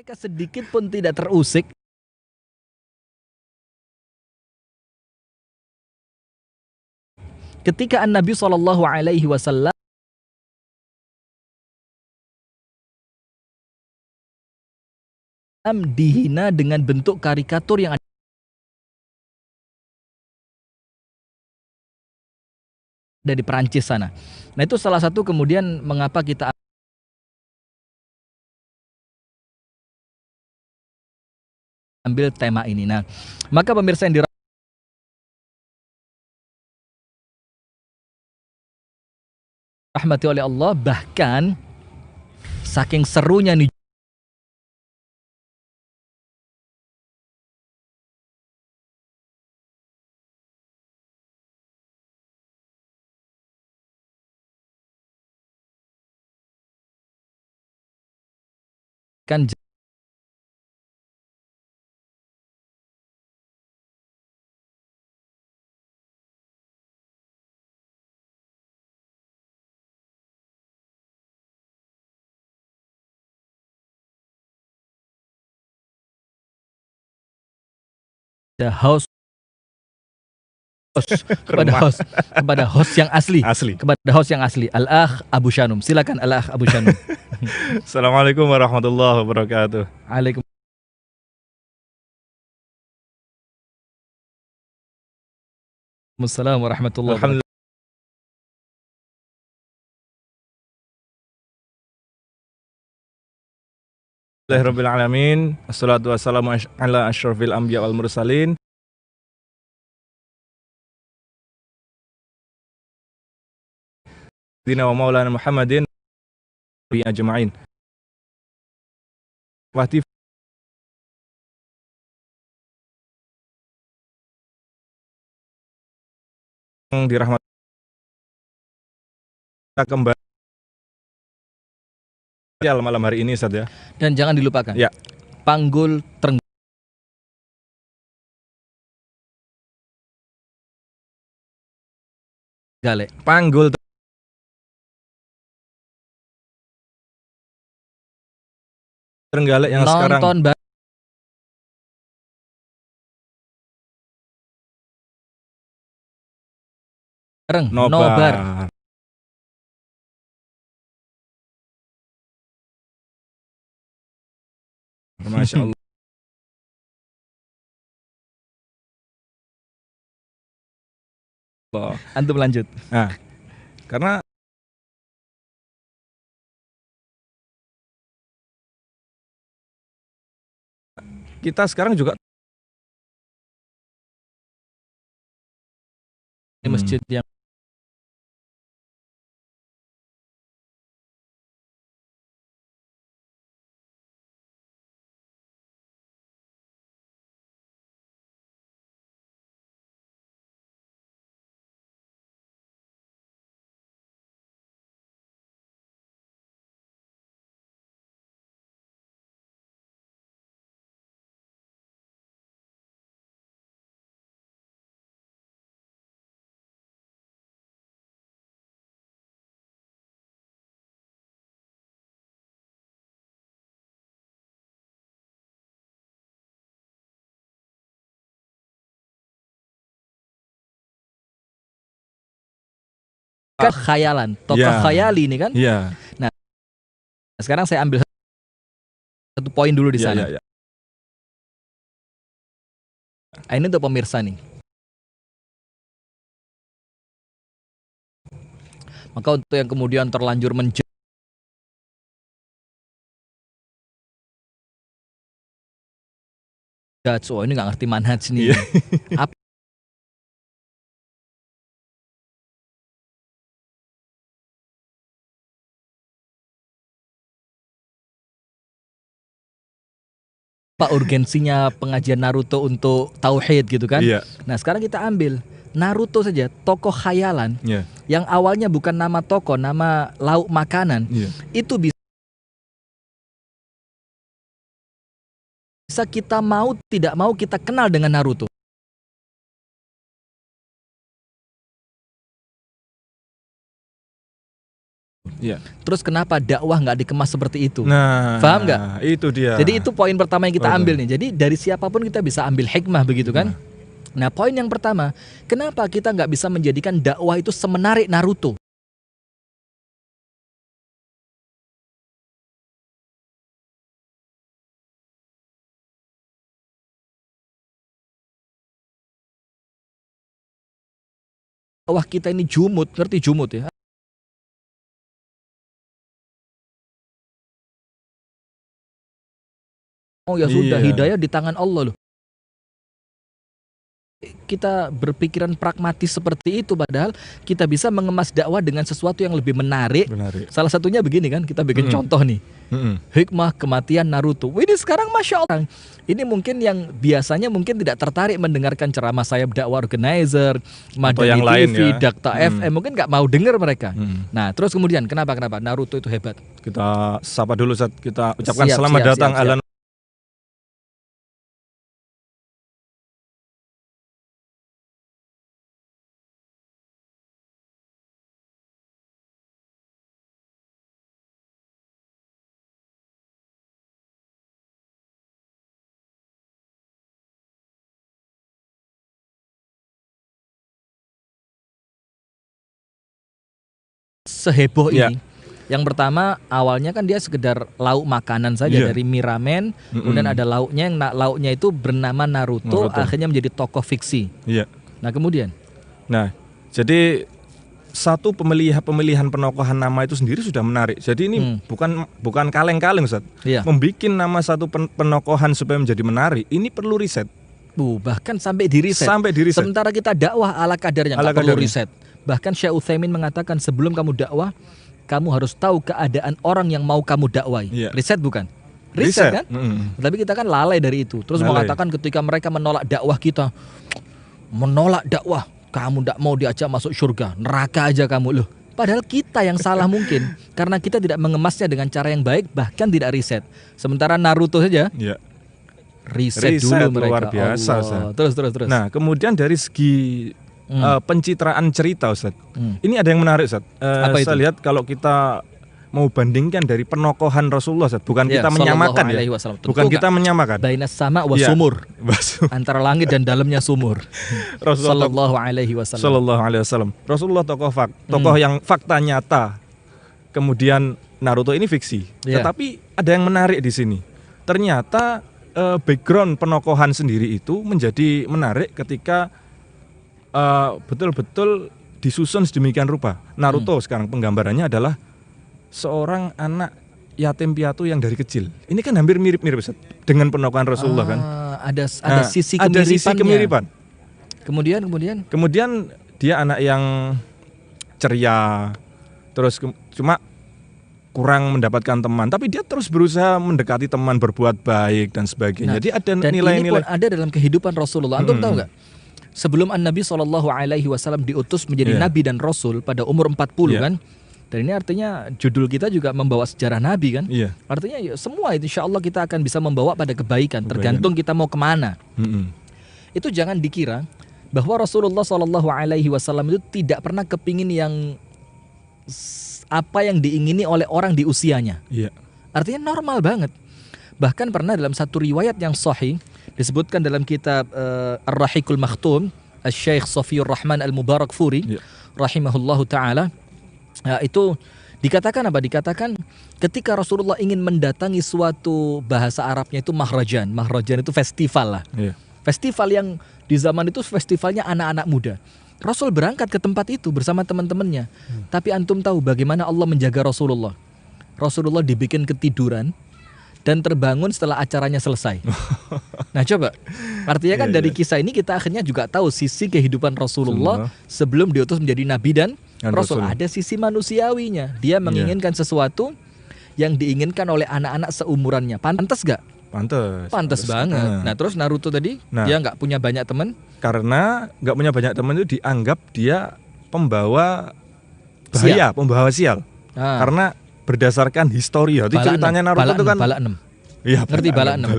Mereka sedikit pun tidak terusik ketika Nabi SAW dihina dengan bentuk karikatur yang ada di Perancis sana. Nah, itu salah satu kemudian mengapa kita ambil tema ini. Nah, maka pemirsa yang dirahmati oleh Allah, bahkan saking serunya nih kan the host kepada host yang asli. Kepada host yang asli, Al-Akh Abu Shanum. Silakan Al-Akh Abu Shanum. Assalamualaikum warahmatullahi wabarakatuh. Waalaikumsalam warahmatullahi wabarakatuh. Alhamdulillahirabbil alamin. Wassalatu wassalamu ala asyrafil anbiya wal mursalin. Dina wa maulana Muhammadin bi ajma'in. Wahdi dirahmati kembali malam hari ini, Ustaz, ya. Dan jangan dilupakan, ya, Panggul Trenggalek. Panggul Trenggalek yang sekarang nonton bareng nobar. Masya Allah. Antum lanjut. Nah, karena kita sekarang juga di masjid yang khayalan, tokoh khayali ini kan. Nah, sekarang saya ambil satu poin dulu di sana. Ini untuk pemirsa nih. Maka untuk yang kemudian terlanjur menjudge, oh ini nggak ngerti manhaj nih. Apa urgensinya pengajian Naruto untuk tauhid gitu kan? Nah, sekarang kita ambil Naruto saja, tokoh khayalan yang awalnya bukan nama tokoh, nama lauk makanan, itu bisa kita mau tidak mau kita kenal dengan Naruto. Terus kenapa dakwah nggak dikemas seperti itu? Nah, paham nggak? Itu dia. Jadi itu poin pertama yang kita ambil nih. Jadi dari siapapun kita bisa ambil hikmah begitu kan? Nah, poin yang pertama, kenapa kita nggak bisa menjadikan dakwah itu semenarik Naruto? Dakwah kita ini jumut, ngerti jumut ya? Oh ya sudah, hidayah di tangan Allah loh. Kita berpikiran pragmatis seperti itu, padahal kita bisa mengemas dakwah dengan sesuatu yang lebih menarik. Salah satunya begini kan, kita bikin contoh nih. Hikmah kematian Naruto. Ini sekarang Masya Allah, ini mungkin yang biasanya mungkin tidak tertarik mendengarkan ceramah saya dakwah organizer, Madani TV, Dakta FM, mungkin nggak mau dengar mereka. Nah terus kemudian kenapa Naruto itu hebat? Kita sapa dulu Ustaz, kita ucapkan selamat datang Alan. Seheboh ini. Yang pertama awalnya kan dia sekedar lauk makanan saja dari mie ramen, kemudian ada lauknya yang lauknya itu bernama Naruto, akhirnya menjadi tokoh fiksi. Nah kemudian, jadi satu pemilihan penokohan nama itu sendiri sudah menarik. Jadi ini bukan kaleng-kaleng Ustaz. Membikin nama satu penokohan supaya menjadi menarik, ini perlu riset. Bahkan sampai di riset. Sementara kita dakwah ala kadarnya, nggak perlu riset. Bahkan Syekh Utsaimin mengatakan sebelum kamu dakwah, kamu harus tahu keadaan orang yang mau kamu dakwai. Riset bukan? Riset kan? Tapi kita kan lalai dari itu. Terus mengatakan ketika mereka menolak dakwah kita, menolak dakwah, kamu tidak mau diajak masuk surga, neraka aja kamu loh. Padahal kita yang salah mungkin karena kita tidak mengemasnya dengan cara yang baik, bahkan tidak riset. Sementara Naruto saja riset dulu mereka. Luar biasa. Terus. Nah kemudian dari segi pencitraan cerita Ustaz, ini ada yang menarik Ustaz. Saya lihat kalau kita mau bandingkan dari penokohan Rasulullah Ustaz, bukan kita menyamakan ya, bukan kita menyamakan. Bainas sama wa sumur, antara langit dan dalamnya sumur. Sallallahu alaihi wasallam. Rasulullah tokoh yang fakta nyata. Kemudian Naruto ini fiksi. Tetapi ada yang menarik di sini. Ternyata background penokohan sendiri itu menjadi menarik ketika betul-betul disusun sedemikian rupa. Naruto sekarang penggambarannya adalah seorang anak yatim piatu yang dari kecil. Ini kan hampir mirip-mirip dengan penokohan Rasulullah kan. Ada sisi kemiripan. Kemudian dia anak yang ceria, terus cuma kurang mendapatkan teman, tapi dia terus berusaha mendekati teman, berbuat baik dan sebagainya. Jadi ada nilai-nilai. Ini pun ada dalam kehidupan Rasulullah. Antum tahu nggak? Sebelum Nabi SAW diutus menjadi Nabi dan Rasul pada umur 40 kan. Dan ini artinya judul kita juga membawa sejarah Nabi kan. Artinya semua itu insya Allah kita akan bisa membawa pada kebaikan. Tergantung kita mau kemana. Itu jangan dikira bahwa Rasulullah SAW itu tidak pernah kepingin yang apa yang diingini oleh orang di usianya. Artinya normal banget. Bahkan pernah dalam satu riwayat yang sahih disebutkan dalam kitab Ar-Rahiqul Makhtum Syekh Safiyur Rahman Al-Mubarakfuri rahimahullahu taala, itu dikatakan apa? Dikatakan ketika Rasulullah ingin mendatangi suatu bahasa Arabnya itu mahrajan. Mahrajan itu festival lah. Festival yang di zaman itu festivalnya anak-anak muda. Rasul berangkat ke tempat itu bersama teman-temannya. Tapi antum tahu bagaimana Allah menjaga Rasulullah? Rasulullah dibikin ketiduran dan terbangun setelah acaranya selesai. Nah coba, artinya kan dari kisah ini kita akhirnya juga tahu sisi kehidupan Rasulullah sebelum diutus menjadi Nabi dan Rasul. Ada sisi manusiawinya. Dia menginginkan sesuatu yang diinginkan oleh anak-anak seumurannya. Pantas gak? Pantas banget. Nah terus Naruto tadi, dia gak punya banyak teman. Karena gak punya banyak teman itu dianggap dia pembawa bahaya, pembawa sial. Karena berdasarkan histori, itu ceritanya Naruto itu kan Iya, ngerti bala 6.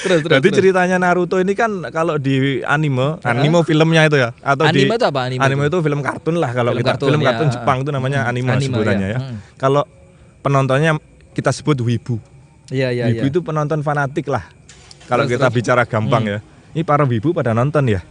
Terus. Jadi ceritanya Naruto ini kan kalau di anime filmnya itu ya, atau anime itu apa? Anime itu film kartun lah kalau film kartun Jepang itu namanya anime sebutannya ya. Kalau penontonnya kita sebut wibu. Iya. Wibu itu penonton fanatik lah. Kalau kita bicara gampang ya. Ini para wibu pada nonton ya.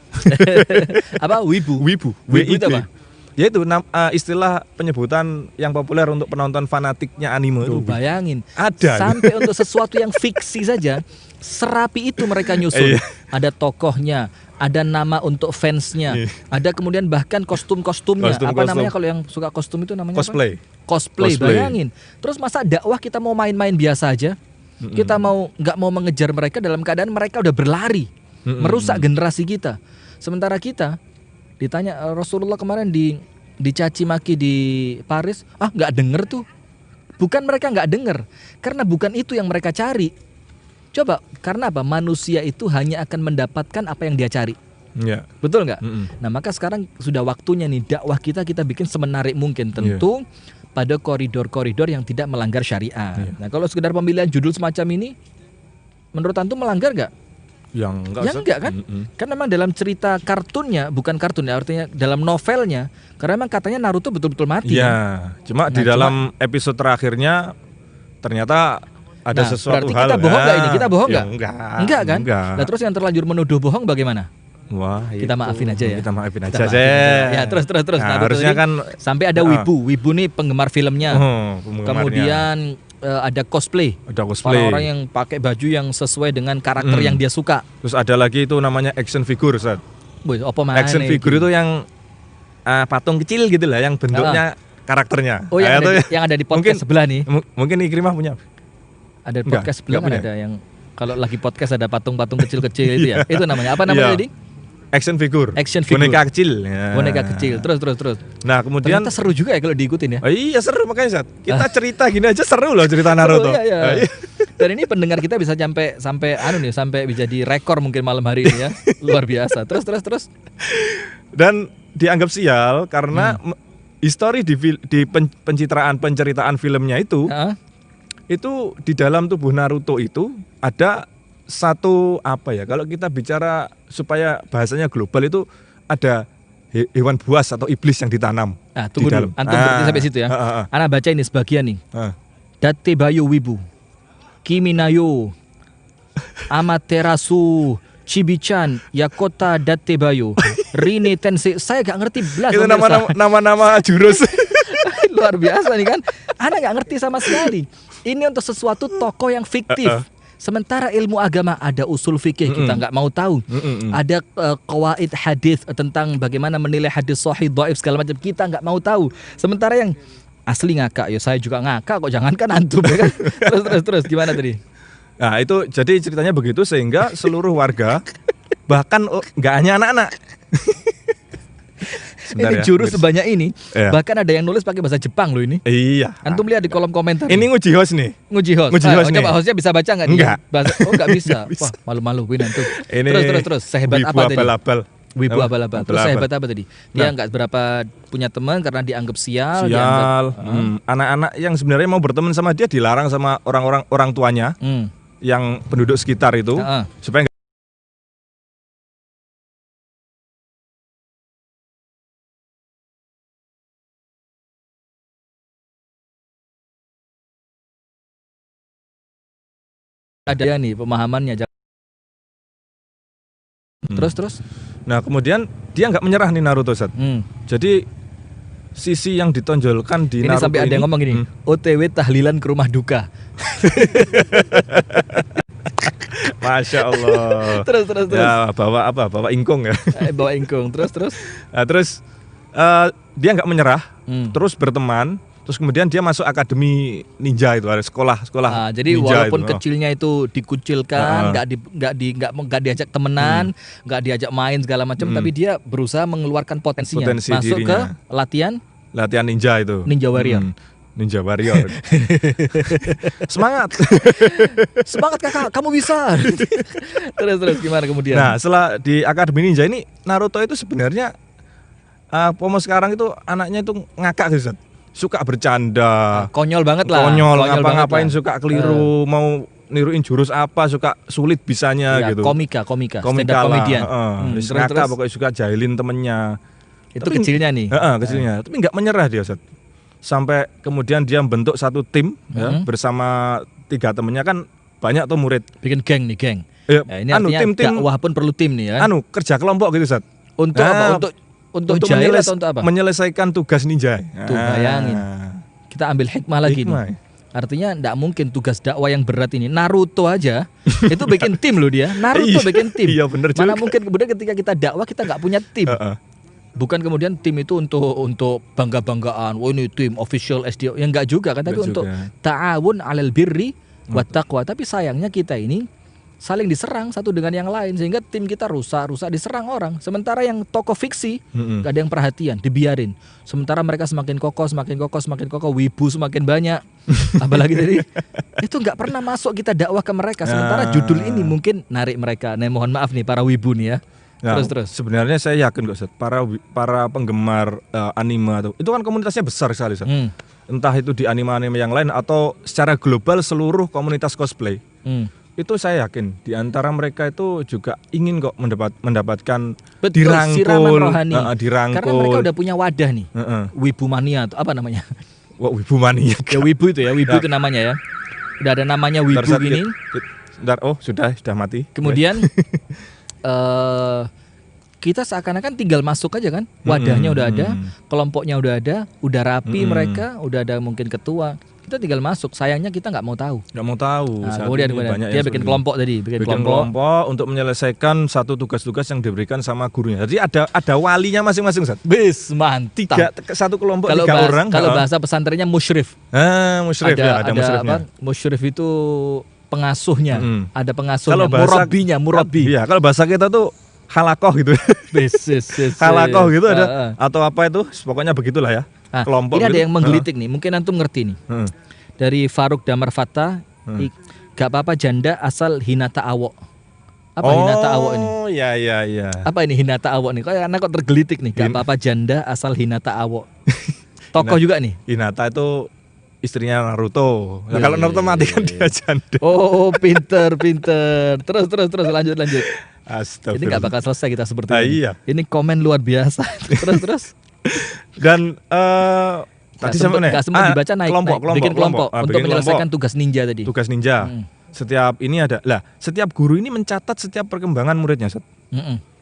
Apa wibu? Wibu itu apa? Yaitu istilah penyebutan yang populer untuk penonton fanatiknya anime. Tuh, bayangin. Ada. Sampai untuk sesuatu yang fiksi saja serapi itu mereka nyusun. Ada tokohnya, ada nama untuk fansnya, ada kemudian bahkan kostum-kostumnya. Apa namanya kalau yang suka kostum itu namanya cosplay. Apa? Cosplay. Bayangin. Terus masa dakwah kita mau main-main biasa aja? Kita nggak mau mengejar mereka dalam keadaan mereka udah berlari. Merusak generasi kita. Sementara kita ditanya Rasulullah kemarin dicaci maki di Paris, nggak denger tuh. Bukan mereka nggak denger, karena bukan itu yang mereka cari. Coba, karena apa? Manusia itu hanya akan mendapatkan apa yang dia cari. Ya. Betul nggak? Nah maka sekarang sudah waktunya nih dakwah kita bikin semenarik mungkin, tentu pada koridor-koridor yang tidak melanggar syariat. Nah kalau sekedar pemilihan judul semacam ini, menurut antum melanggar nggak? Yang enggak kan? Kan memang dalam cerita kartunnya, bukan kartun ya, artinya dalam novelnya, karena memang katanya Naruto betul-betul mati. Iya, cuma di dalam episode terakhirnya ternyata ada sesuatu berarti hal. Kita bohong nggak ini? Kita bohong nggak? Enggak Kan? Nah terus yang terlanjur menuduh bohong bagaimana? Wah, kita maafin aja ya. Kita maafin aja. Ya terus. Nah, harusnya kan sampai ada wibu nih penggemar filmnya. Kemudian ada cosplay. Orang-orang yang pakai baju yang sesuai dengan karakter yang dia suka. Terus ada lagi itu namanya action figure, Ustaz. Action figure itu yang patung kecil gitu lah, yang bentuknya karakternya. Oh, yang ada di podcast sebelah nih. Mungkin Ikrimah punya. Ada podcast sebelah kan ada yang kalau lagi podcast ada patung-patung kecil-kecil itu ya. Itu namanya apa namanya tadi? Action figure. Boneka kecil. Ya. Boneka kecil. Terus. Nah, kemudian ternyata seru juga ya kalau diikutin ya. Iya, seru makanya, Zat. Kita cerita gini aja seru loh cerita Naruto. Iya. Dan ini pendengar kita bisa sampai bisa di rekor mungkin malam hari ini ya. Luar biasa. Terus. Dan dianggap sial karena histori di penceritaan filmnya itu di dalam tubuh Naruto itu ada satu kalau kita bicara supaya bahasanya global itu ada hewan buas atau iblis yang ditanam. Tunggu dulu. Antum berarti sampai situ ya. Ana baca ini sebagian nih. Date Bayu Wibu, Kiminayo, Amaterasu, Chibichan, Yakota Date Bayu, Rine Tensei. Saya gak ngerti belas. Itu nama-nama jurus. Luar biasa nih kan. Ana gak ngerti sama sekali. Ini untuk sesuatu tokoh yang fiktif. Sementara ilmu agama ada usul fikih kita nggak mau tahu. Ada qawaid hadis tentang bagaimana menilai hadis sahih, dhaif segala macam kita nggak mau tahu. Sementara yang asli ngakak, saya juga ngakak kok, jangankan antum ya kan. Terus gimana tadi? Nah itu jadi ceritanya begitu sehingga seluruh warga bahkan nggak hanya anak-anak. Ini jurus sebanyak ini, bahkan ada yang nulis pakai bahasa Jepang loh ini. Iya. Antum lihat di kolom komentar. Ini nguji host nih. Nguji host nih. Coba hostnya bisa baca nggak? Enggak. Nggak bisa. Wah malu-maluin antum. Terus. Sehebat apa tadi? Wibu abal-abal. Terus sehebat apa tadi? Dia nggak berapa punya teman karena dianggap sial. Anak-anak yang sebenarnya mau berteman sama dia dilarang sama orang tuanya, yang penduduk sekitar itu, supaya ada nih pemahamannya. Terus. Nah kemudian dia nggak menyerah nih Naruto, Ustaz. Jadi sisi yang ditonjolkan di Naruto sampai ada yang ngomong gini, OTW tahlilan ke rumah duka. Masya Allah. Terus. Ya, bawa ingkung ya. Bawa ingkung. Terus. Nah, terus dia nggak menyerah, terus berteman. Terus kemudian dia masuk akademi ninja itu, ada sekolah jadi ninja walaupun itu. kecilnya itu dikucilkan, nggak diajak temenan, nggak diajak main segala macam, tapi dia berusaha mengeluarkan potensi masuk dirinya. Ke latihan ninja itu. Ninja Warrior. Ninja Warrior. Semangat kakak, kamu bisa. Terus gimana kemudian? Nah setelah di akademi ninja ini Naruto itu sebenarnya Pomo sekarang itu anaknya itu ngakak gitu, Zat. suka bercanda, konyol banget lah. Konyol ngapa-ngapain suka keliru, mau niruin jurus apa suka sulit bisanya ya, gitu. Komika stand up comedian. Terus pokoknya suka jahilin temennya. Itu tapi, kecilnya nih. Kecilnya. Tapi nggak menyerah dia, Ustaz. Sampai kemudian dia membentuk satu tim ya, bersama 3 temennya, kan banyak tuh murid. Bikin geng nih, geng. Ya, ini artinya tim dakwah pun perlu tim nih ya. Kerja kelompok gitu, Ustaz. Untuk apa? Untuk jahil atau untuk apa? Menyelesaikan tugas ninja. Tuh bayangin. Kita ambil hikmah lagi nih. Artinya enggak mungkin tugas dakwah yang berat ini. Naruto aja itu bikin tim loh dia. Naruto bikin tim. Iya bener juga. Mana mungkin kemudian ketika kita dakwah kita enggak punya tim. Bukan kemudian tim itu untuk bangga-banggaan. Oh ini tim official SDO. Ya enggak juga kan, tapi untuk ta'awun 'alal birri wat taqwa. Tapi sayangnya kita ini saling diserang satu dengan yang lain sehingga tim kita rusak diserang orang. Sementara yang tokoh fiksi gak ada yang perhatian, dibiarin. Sementara mereka semakin kokoh, wibu semakin banyak. Apalagi tadi itu nggak pernah masuk kita dakwah ke mereka. Sementara judul ini mungkin narik mereka. Nah, mohon maaf nih para wibu nih ya. Nah, terus. Sebenarnya saya yakin kok, Ustaz, para penggemar anime itu kan komunitasnya besar sekali, Ustaz. Entah itu di anime-anime yang lain atau secara global seluruh komunitas cosplay. Itu saya yakin di antara mereka itu juga ingin kok mendapatkan dirangkul, dirangkul. Karena mereka udah punya wadah nih. Wibu mania atau apa namanya? Wibu mania. Ya wibu itu ya, wibu itu namanya ya. Udah ada namanya wibu gini. Sudah mati. Kemudian kita seakan-akan tinggal masuk aja kan. Wadahnya udah ada, kelompoknya udah ada, udah rapi mereka, udah ada mungkin ketua. Kita tinggal masuk. Sayangnya kita nggak mau tahu. Nah, kemudian dia bikin kelompok tadi, bikin kelompok untuk menyelesaikan satu tugas-tugas yang diberikan sama gurunya. Jadi ada walinya masing-masing, Ustaz. Bis, mantap. Satu kelompok 3 orang. Kalau bahasa pesantrennya musyrif. Musyrif ada musyrifnya. Musyrif itu pengasuhnya. Ada pengasuhnya, murabbi. Iya, kalau bahasa kita tuh halakoh gitu. Halakoh gitu ada atau apa itu? Pokoknya begitulah ya. Kelompok ini ada yang menggelitik nih, mungkin antum ngerti nih. Dari Faruk Damar Fatta, gak apa-apa janda asal hinata awok. Apa hinata awok ini? Oh iya. Apa ini hinata awok nih? Karena kok tergelitik nih. Gak apa-apa janda asal hinata awok. Tokoh juga nih. Hinata itu istrinya Naruto. Nah, kalau Naruto mati kan dia janda. Oh, pinter. Terus lanjut. Astagfirullah. Ini gak bakal selesai kita seperti ini. Iya. Ini komen luar biasa. Terus. Dan tadi gak sempat dibaca naik. Bikin kelompok untuk menyelesaikan tugas ninja tadi. Tugas ninja. Setiap ini ada. Setiap guru ini mencatat setiap perkembangan muridnya, Ustaz.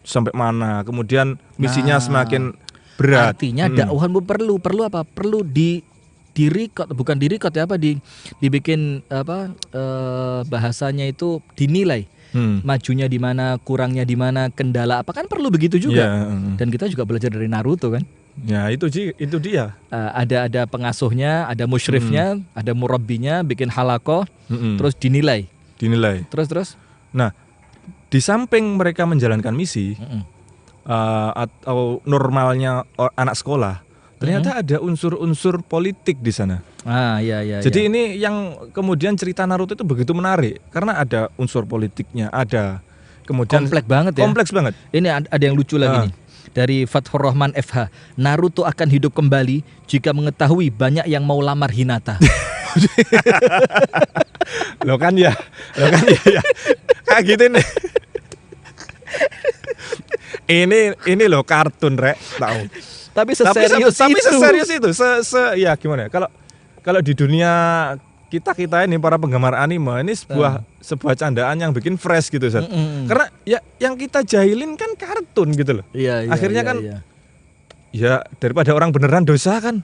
Sampai mana, kemudian misinya semakin berat. Artinya dakwahanmu perlu apa? Perlu di-record, bukan di-record ya, dibikin bahasanya itu dinilai. Majunya di mana, kurangnya di mana, kendala apa, kan perlu begitu juga. Dan kita juga belajar dari Naruto kan. Ya itu dia. Ada pengasuhnya, ada musyrifnya, ada murabbinya, bikin halakoh, terus dinilai. Terus. Nah, di samping mereka menjalankan misi atau normalnya anak sekolah, ternyata ada unsur-unsur politik di sana. Iya. Jadi ini yang kemudian cerita Naruto itu begitu menarik karena ada unsur politiknya, ada kemudian kompleks banget. Ini ada yang lucu lagi nih. Dari Fathur Rahman FH, Naruto akan hidup kembali jika mengetahui banyak yang mau lamar Hinata. Lo kan ya. Kayak gitu nih. Ini lo kartun, Rek, tahu. Tapi seserius itu. Ya gimana ya? Kalau di dunia kita ini para penggemar anime ini sebuah candaan yang bikin fresh gitu, Ustaz. Karena ya yang kita jahilin kan kartun gitu loh. Iya, akhirnya kan ya daripada orang beneran dosa kan.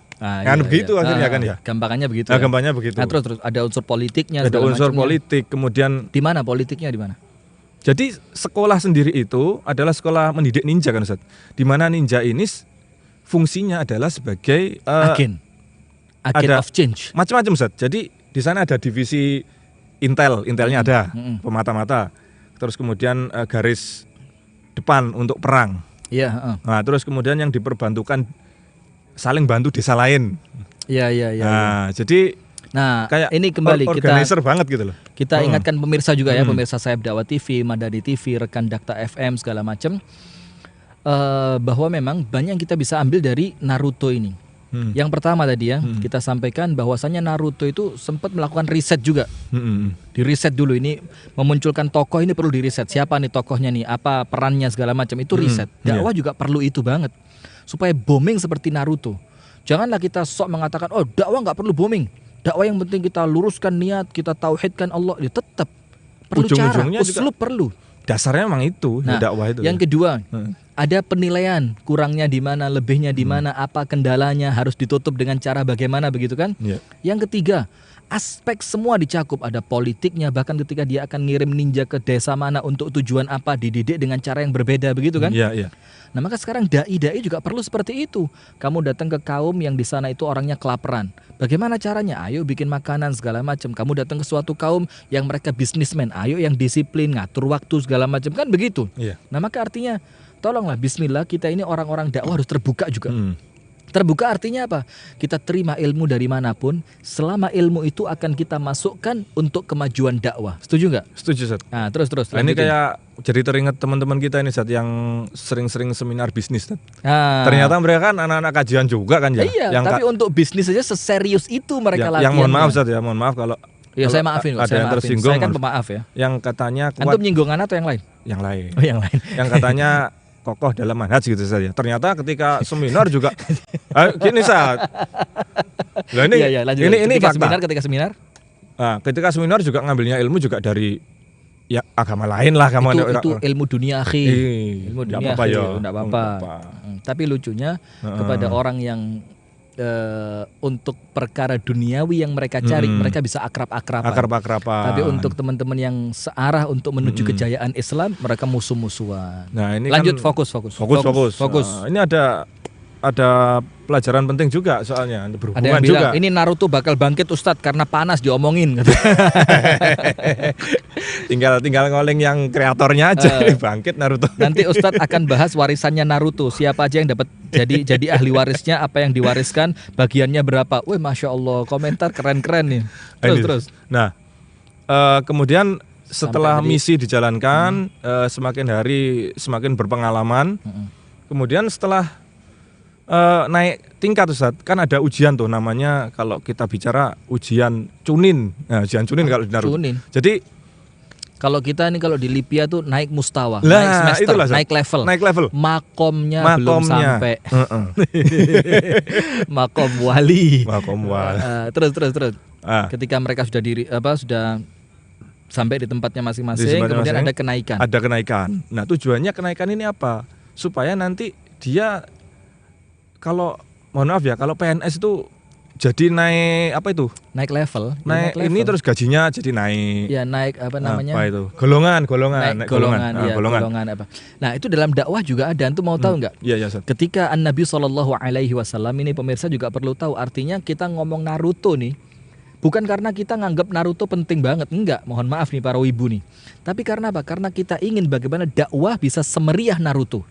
Begitu akhirnya kan ya. Gampangannya begitu. Gampangannya begitu. Nah, terus ada unsur politiknya. Ada unsur politik, kemudian di mana politiknya di mana? Jadi sekolah sendiri itu adalah sekolah mendidik ninja kan, Ustaz. Di mana ninja ini fungsinya adalah sebagai agen of change. Macam-macam, Ustaz. Jadi di sana ada divisi intelnya ada, pemata-mata. Terus kemudian garis depan untuk perang. Iya. Nah, terus kemudian yang diperbantukan saling bantu desa lain. Iya. Nah, jadi kayak ini kembali organizer banget gitu loh. Kita ingatkan pemirsa juga ya, pemirsa Sayap Dakwah TV, Madani TV, rekan Dakta FM segala macam, bahwa memang banyak yang kita bisa ambil dari Naruto ini. Yang pertama tadi ya, kita sampaikan bahwasannya Naruto itu sempat melakukan riset juga. Di riset dulu, ini memunculkan tokoh ini perlu di riset. Siapa nih tokohnya nih, apa perannya segala macam, itu riset. Dakwah juga perlu itu banget. Supaya booming seperti Naruto. Janganlah kita sok mengatakan, oh dakwah nggak perlu booming. Dakwah yang penting kita luruskan niat, kita tauhidkan Allah. Ya tetap perlu cara, uslub perlu. Dasarnya memang itu, dakwah itu. Yang kedua, ada penilaian, kurangnya di mana, lebihnya di mana, apa kendalanya, harus ditutup dengan cara bagaimana, begitu kan? Yang ketiga, aspek semua dicakup, ada politiknya, bahkan ketika dia akan ngirim ninja ke desa mana untuk tujuan apa, dididik dengan cara yang berbeda, begitu kan? Nah, maka sekarang dai-dai juga perlu seperti itu. Kamu datang ke kaum yang di sana itu orangnya kelaparan. Bagaimana caranya? Ayo bikin makanan segala macam. Kamu datang ke suatu kaum yang mereka bisnismen, ayo yang disiplin, ngatur waktu segala macam, kan begitu. Nah, maka artinya tolonglah, bismillah, kita ini orang-orang dakwah harus terbuka juga. Terbuka artinya apa? Kita terima ilmu dari manapun, selama ilmu itu akan kita masukkan untuk kemajuan dakwah. Setuju nggak? Setuju, Ustaz. Nah, terus. Nah, ini kayak jadi teringat teman-teman kita ini, Ustaz, yang sering-sering seminar bisnis, Ustaz. Ternyata mereka kan anak-anak kajian juga kan ya. Iya, tapi untuk bisnis saja seserius itu mereka latihan. Yang mohon maaf, Ustaz ya, mohon maaf kalau saya maafin kok, ada yang tersinggung. Saya kan pemaaf ya. Yang katanya kuat. Antum nyinggungan atau yang lain? Yang lain. Oh, yang lain. Yang katanya kokoh dalam manhaj gitu saja. Ternyata ketika seminar juga gini, Ustaz. Lah ini fakta. Ketika seminar. Nah, ketika seminar juga ngambilnya ilmu juga dari ya agama lain lah, itu ilmu dunia, akhi. Ilmu dunia, enggak apa-apa. Tapi lucunya kepada orang yang untuk perkara duniawi yang mereka cari, mereka bisa akrab-akraban. Tapi untuk teman-teman yang searah untuk menuju kejayaan Islam, mereka musuh-musuhan. Nah, ini lanjut, kan fokus. Nah, ini ada pelajaran penting juga soalnya berhubungan ada yang bilang, juga. Ini Naruto bakal bangkit, Ustadz, karena panas diomongin. tinggal ngoling yang kreatornya aja bangkit Naruto. Nanti Ustadz akan bahas warisannya Naruto. Siapa aja yang dapat jadi ahli warisnya, apa yang diwariskan, bagiannya berapa. Wih, Masya Allah, komentar keren-keren nih. Terus. Nah, kemudian setelah misi dijalankan, semakin hari semakin berpengalaman. Kemudian setelah naik tingkat, Ustaz, kan ada ujian tuh namanya, kalau kita bicara ujian Chunin. Nah, ujian Chunin kalau di Naruto. Jadi kalau kita ini kalau di Lipia tuh naik mustawa, naik semester, itulah, naik level. Makomnya belum sampai. Makom wali. Terus. Ketika mereka sudah sampai di tempatnya masing-masing, kemudian ada kenaikan. Nah, tujuannya kenaikan ini apa? Supaya nanti dia, kalau mohon maaf ya, kalau PNS itu jadi naik level. Ini terus gajinya jadi naik. Ya, naik apa namanya? Apa itu? Golongan apa. Nah, itu dalam dakwah juga ada. Antum mau tahu enggak? Iya, Ketika An-Nabi SAW ini, pemirsa juga perlu tahu, artinya kita ngomong Naruto nih, bukan karena kita nganggap Naruto penting banget, enggak. Mohon maaf nih para wibu nih. Tapi karena apa? Karena kita ingin bagaimana dakwah bisa semeriah Naruto.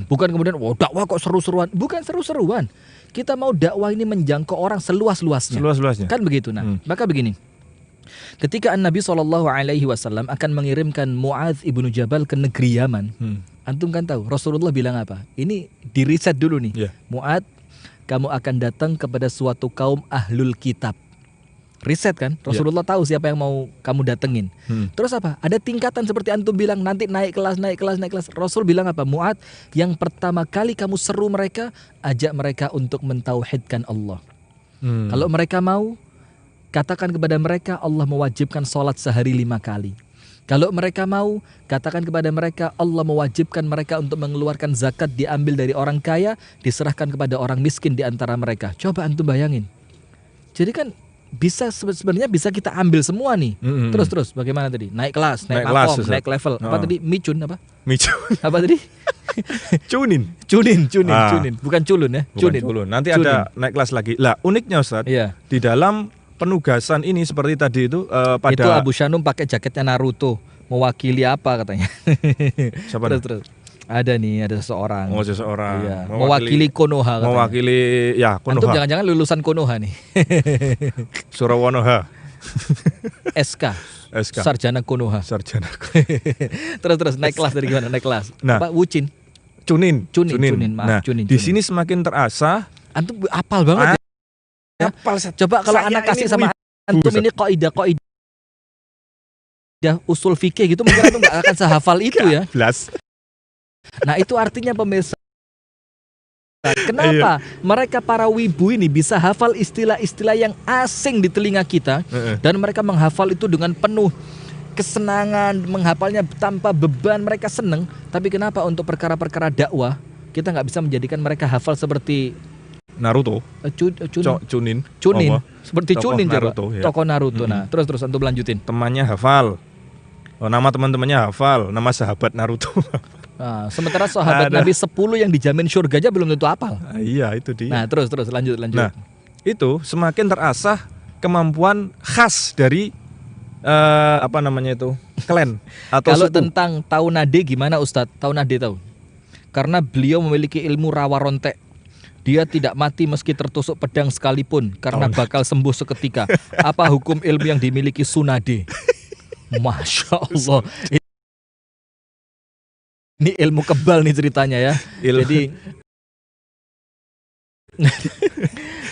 Bukan kemudian dakwah kok seru-seruan. Bukan seru-seruan. Kita mau dakwah ini menjangkau orang seluas-luasnya. Kan begitu. Nah, maka begini. Ketika An-Nabi SAW akan mengirimkan Mu'adz ibnu Jabal ke negeri Yaman, antum kan tahu Rasulullah bilang apa? Ini diriset dulu nih. Mu'adz, kamu akan datang kepada suatu kaum ahlul kitab. Riset kan, Rasulullah tahu siapa yang mau kamu datengin. Terus apa? Ada tingkatan seperti antum bilang, nanti naik kelas. Rasul bilang apa? Mu'adz, yang pertama kali kamu seru mereka, ajak mereka untuk mentauhidkan Allah. Kalau mereka mau, katakan kepada mereka Allah mewajibkan sholat sehari 5 kali. Kalau mereka mau, katakan kepada mereka Allah mewajibkan mereka untuk mengeluarkan zakat, diambil dari orang kaya, diserahkan kepada orang miskin di antara mereka. Coba antum bayangin. Jadi kan sebenarnya bisa kita ambil semua nih. Terus bagaimana tadi? Naik kelas, naik makom, naik level. Apa tadi? Micun apa? Apa tadi? Cunin. Bukan culun ya. Cunin. Nanti ada naik kelas lagi. Lah, uniknya, Ustaz, di dalam penugasan ini seperti tadi itu pada itu Abu Shanum pakai jaketnya Naruto, mewakili apa katanya? Siapa? Terus. Ada seseorang. Iya. Mewakili Konoha katanya. Mewakili Konoha. Antum jangan-jangan lulusan Konoha nih. Surawonoha. SK. Sarjana Konoha. Terus naik kelas dari gimana? Naik kelas. Nah, Pak Wucin. Cunin. Maaf, Cunin. Di sini semakin terasa Antum apal banget. Ya. Apal. Coba kalau anak kasih sama antum ini kaidah usul fikih gitu, mungkin antum nggak akan sehafal itu ya. Nah itu artinya pemirsa. Kenapa mereka para wibu ini bisa hafal istilah-istilah yang asing di telinga kita dan mereka menghafal itu dengan penuh kesenangan, menghafalnya tanpa beban, mereka seneng. Tapi kenapa untuk perkara-perkara dakwah kita nggak bisa menjadikan mereka hafal seperti Naruto, Chunin, seperti tokoh Chunin Naruto, coba, tokoh Naruto. Nah terus antum lanjutin. Temannya hafal, nama teman-temannya hafal, nama sahabat Naruto. Nah, sementara sahabat Nabi 10 yang dijamin surga aja belum tentu hafal. Iya itu dia. Nah terus lanjut. Nah itu semakin terasah kemampuan khas dari klan atau kalau suku. Tentang Taunade gimana Ustadz? Taunade tahu? Karena beliau memiliki ilmu rawa rontek. Dia tidak mati meski tertusuk pedang sekalipun karena bakal sembuh seketika. Apa hukum ilmu yang dimiliki Sunade? Masya Allah. Ini ilmu kebal nih ceritanya ya. Jadi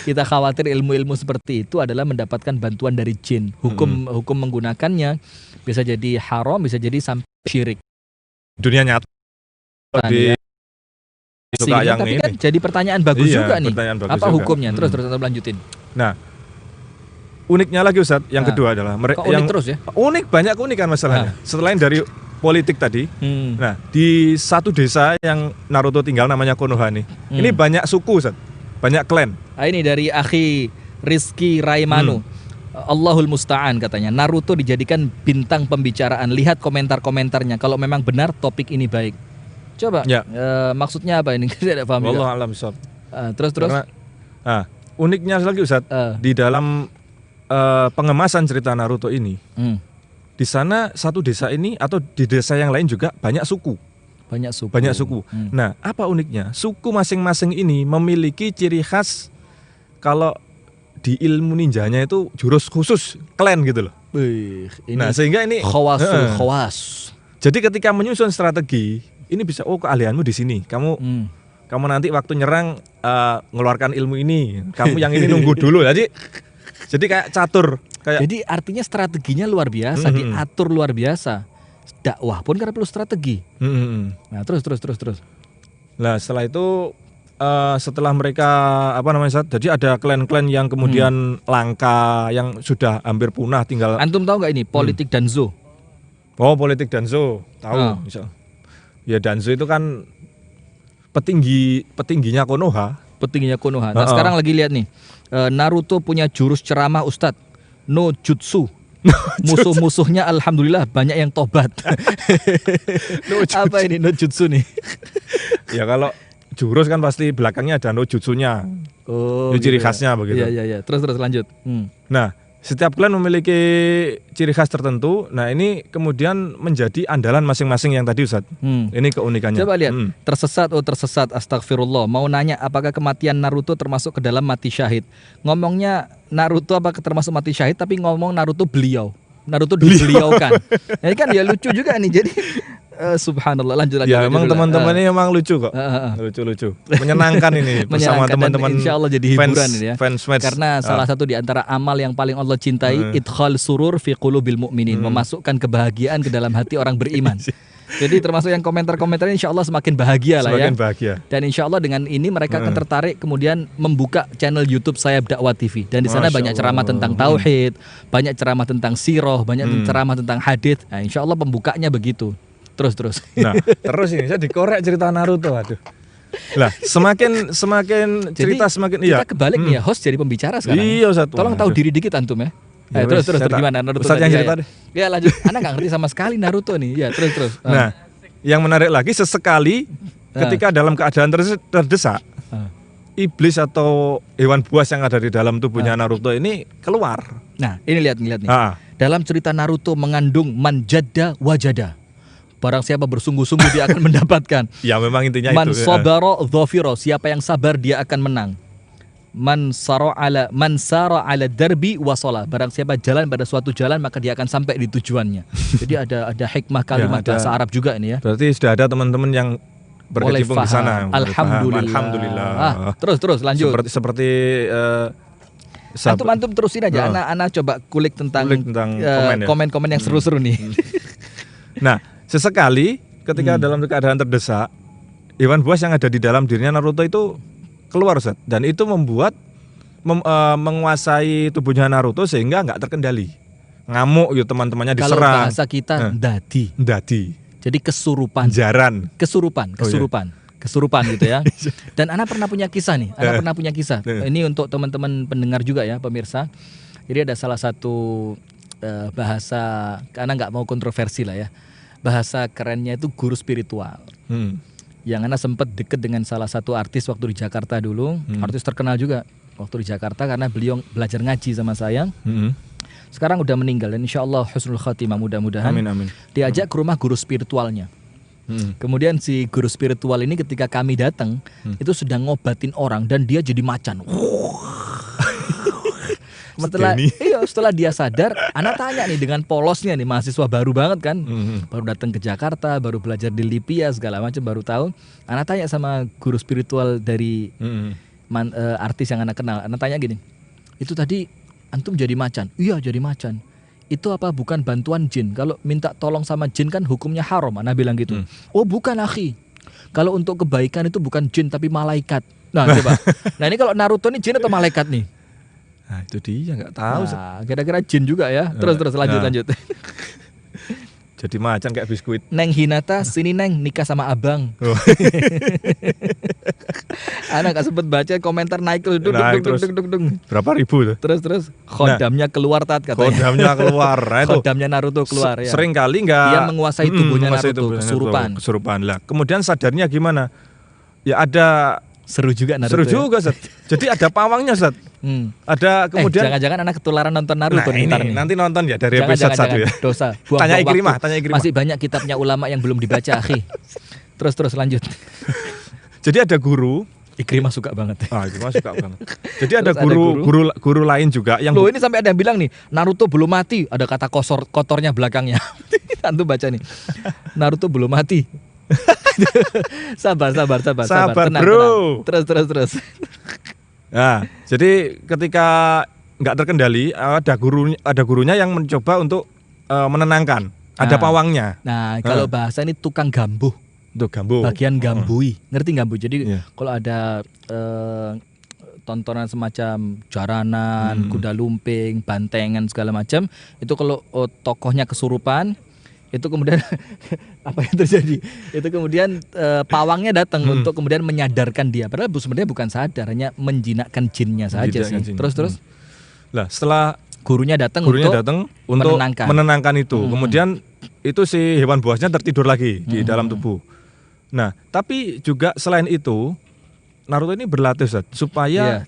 kita khawatir ilmu-ilmu seperti itu adalah mendapatkan bantuan dari jin. Hukum menggunakannya bisa jadi haram, bisa jadi sampai syirik. Dunia nyata. Tapi kan jadi pertanyaan bagus juga nih. Apa hukumnya? Terus lanjutin. Nah, uniknya lagi Ustadz, yang kedua adalah unik terus ya? Unik, banyak keunikan masalahnya. Selain dari politik tadi, nah di satu desa yang Naruto tinggal namanya Konoha nih, ini banyak suku Ustadz, banyak klan. Ini dari akhi Rizky Raimanu. Allahul Musta'an katanya, Naruto dijadikan bintang pembicaraan. Lihat komentar-komentarnya. Kalau memang benar topik ini baik. Coba, maksudnya apa ini? Tidak ada paham. Wallahu a'lam bishawab. Terus. Karena, uniknya lagi Ustadz, di dalam pengemasan cerita Naruto ini, di sana satu desa ini atau di desa yang lain juga banyak suku. Banyak suku. Nah, apa uniknya? Suku masing-masing ini memiliki ciri khas. Kalau di ilmu ninjanya itu jurus khusus, klan gitu loh. Nah, sehingga ini khawas. Jadi ketika menyusun strategi, ini bisa keahlianmu di sini. Kamu nanti waktu nyerang ngeluarkan ilmu ini. Kamu yang ini nunggu dulu. Jadi kayak catur. Jadi artinya strateginya luar biasa, diatur luar biasa. Dakwah pun karena perlu strategi. Nah, terus. Nah, setelah itu setelah mereka jadi ada klan-klan yang kemudian langka, yang sudah hampir punah, tinggal. Antum tahu nggak ini politik Danzo? Oh, politik Danzo, tahu. Ya Danzo itu kan petingginya Konoha. Nah, sekarang lagi lihat nih, Naruto punya jurus ceramah Ustadz, no jutsu. Musuh-musuhnya alhamdulillah banyak yang tobat. Apa ini no jutsu nih? Ya kalau jurus kan pasti belakangnya ada no jutsunya. Itu ciri khasnya begitu. Iya. Terus lanjut. Nah, setiap klan memiliki ciri khas tertentu. Nah, ini kemudian menjadi andalan masing-masing yang tadi Ustadz. Ini keunikannya. Coba lihat. Tersesat, astagfirullah. Mau nanya apakah kematian Naruto termasuk ke dalam mati syahid. Ngomongnya Naruto apakah termasuk mati syahid, tapi ngomong Naruto dibeliaukan. Ini kan ya lucu juga nih. Jadi subhanallah, lanjut. Ya emang teman-teman ini emang lucu kok. Lucu. Menyenangkan ini bersama teman-teman. Insya Allah jadi hiburan ini ya. Fans. Karena salah satu di antara amal yang paling Allah cintai, idkhal surur fi qulubil mu'minin, memasukkan kebahagiaan ke dalam hati orang beriman. Jadi termasuk yang komentar-komentarnya insya Allah semakin bahagia lah ya. Semakin bahagia. Dan insya Allah dengan ini mereka akan tertarik kemudian membuka channel YouTube Sayap Dakwah TV. Dan di sana banyak ceramah tentang tauhid, banyak ceramah tentang sirah, banyak ceramah tentang hadits. Nah, insya Allah pembukanya begitu. Terus. Nah, terus ini saya dikorek cerita Naruto, aduh. Lah, semakin cerita semakin kita kebalik nih ya, host jadi pembicara sekarang. Iya, Ustaz. Tolong tahu diri dikit antum ya. Terus gimana Naruto? Ustaz yang cerita deh. Ya lanjut. Anak nggak ngerti sama sekali Naruto nih. Ya terus. Nah, yang menarik lagi sesekali ketika dalam keadaan terdesak, iblis atau hewan buas yang ada di dalam tubuhnya Naruto ini keluar. Nah, ini lihat nih. Dalam cerita Naruto mengandung manjada wajada. Barang siapa bersungguh-sungguh dia akan mendapatkan. Ya memang intinya man itu. sabara dhafira, siapa yang sabar dia akan menang. Man sara ala darbi wasala, barang siapa jalan pada suatu jalan maka dia akan sampai di tujuannya. Jadi ada hikmah kalimat bahasa Arab juga ini ya. Berarti sudah ada teman-teman yang berkecimpung di sana. Alhamdulillah. Terus lanjut. Seperti antum terusin aja. Anak coba kulik tentang komen-komen yang seru-seru nih. Nah, sesekali ketika dalam keadaan terdesak, hewan buas yang ada di dalam dirinya Naruto itu keluar, Ustaz. Dan itu membuat menguasai tubuhnya Naruto sehingga nggak terkendali. Ngamuk gitu, teman-temannya diserang. Kalau bahasa kita ndadi. Jadi kesurupan. Jaran. Kesurupan gitu ya. Dan Ana pernah punya kisah nih. Ini untuk teman-teman pendengar juga ya, pemirsa. Jadi ada salah satu bahasa, karena nggak mau kontroversi lah ya. Bahasa kerennya itu guru spiritual. Yang Ana sempat deket dengan salah satu artis waktu di Jakarta dulu. Artis terkenal juga waktu di Jakarta karena beliau belajar ngaji sama saya. Sekarang udah meninggal dan insya Allah husnul khatimah, mudah-mudahan. Amin. Diajak ke rumah guru spiritualnya. Kemudian si guru spiritual ini ketika kami datang itu sedang ngobatin orang dan dia jadi macan. Setelah dia sadar, Ana tanya nih dengan polosnya nih, mahasiswa baru banget kan, baru datang ke Jakarta, baru belajar di Lipia segala macam, baru tahu. Ana tanya sama guru spiritual dari artis yang Ana kenal. Ana tanya gini, itu tadi antum jadi macan? Iya jadi macan. Itu apa bukan bantuan jin? Kalau minta tolong sama jin kan hukumnya haram. Ana bilang gitu. Oh bukan akhi. Kalau untuk kebaikan itu bukan jin tapi malaikat. Nah coba. Nah ini kalau Naruto ini jin atau malaikat nih? Nah itu dia nggak tahu. Kira-kira jin juga ya. Terus lanjut. Jadi macan kayak biskuit. Neng Hinata, sini Neng nikah sama abang. Anak gak sempet baca komentar naik tuh. Berapa ribu tuh? Terus khodamnya keluar katanya. Khodamnya keluar. Khodamnya Naruto keluar ya. Sering kali nggak. Dia menguasai tubuhnya Naruto, kesurupan lah. Kemudian sadarnya gimana? Ya ada. Seru juga Naruto. Seru juga, Zat. Jadi ada pawangnya, Zat. Ada kemudian jangan-jangan anak ketularan nonton Naruto nih. Nanti nonton ya dari episode 1 ya. Dosa. Tanya Ikrimah. Masih banyak kitabnya ulama yang belum dibaca, akhi. Terus lanjut. Jadi ada guru. Ikrimah suka banget. Ikrimah suka banget. Jadi ada guru lain juga yang. Loh ini sampai ada yang bilang nih, Naruto belum mati. Ada kata kotornya belakangnya. Antum baca nih. Naruto belum mati. Sabar, tenang, bro. Tenang. Terus. Nah, jadi ketika nggak terkendali, ada gurunya yang mencoba untuk menenangkan. Ada pawangnya. Nah, kalau bahasa ini tukang gambuh. Untuk gambuh. Bagian gambui. Ngerti gambuh? Jadi kalau ada tontonan semacam jaranan, kuda lumping, bantengan segala macam, itu kalau tokohnya kesurupan, itu kemudian apa yang terjadi? Itu kemudian pawangnya datang untuk kemudian menyadarkan dia. Padahal sebenarnya bukan sadar, hanya menjinakkan jinnya saja sih. Terus. Lah, setelah gurunya datang untuk menenangkan itu. Kemudian itu si hewan buasnya tertidur lagi di dalam tubuh. Nah, tapi juga selain itu Naruto ini berlatih, Ustaz, supaya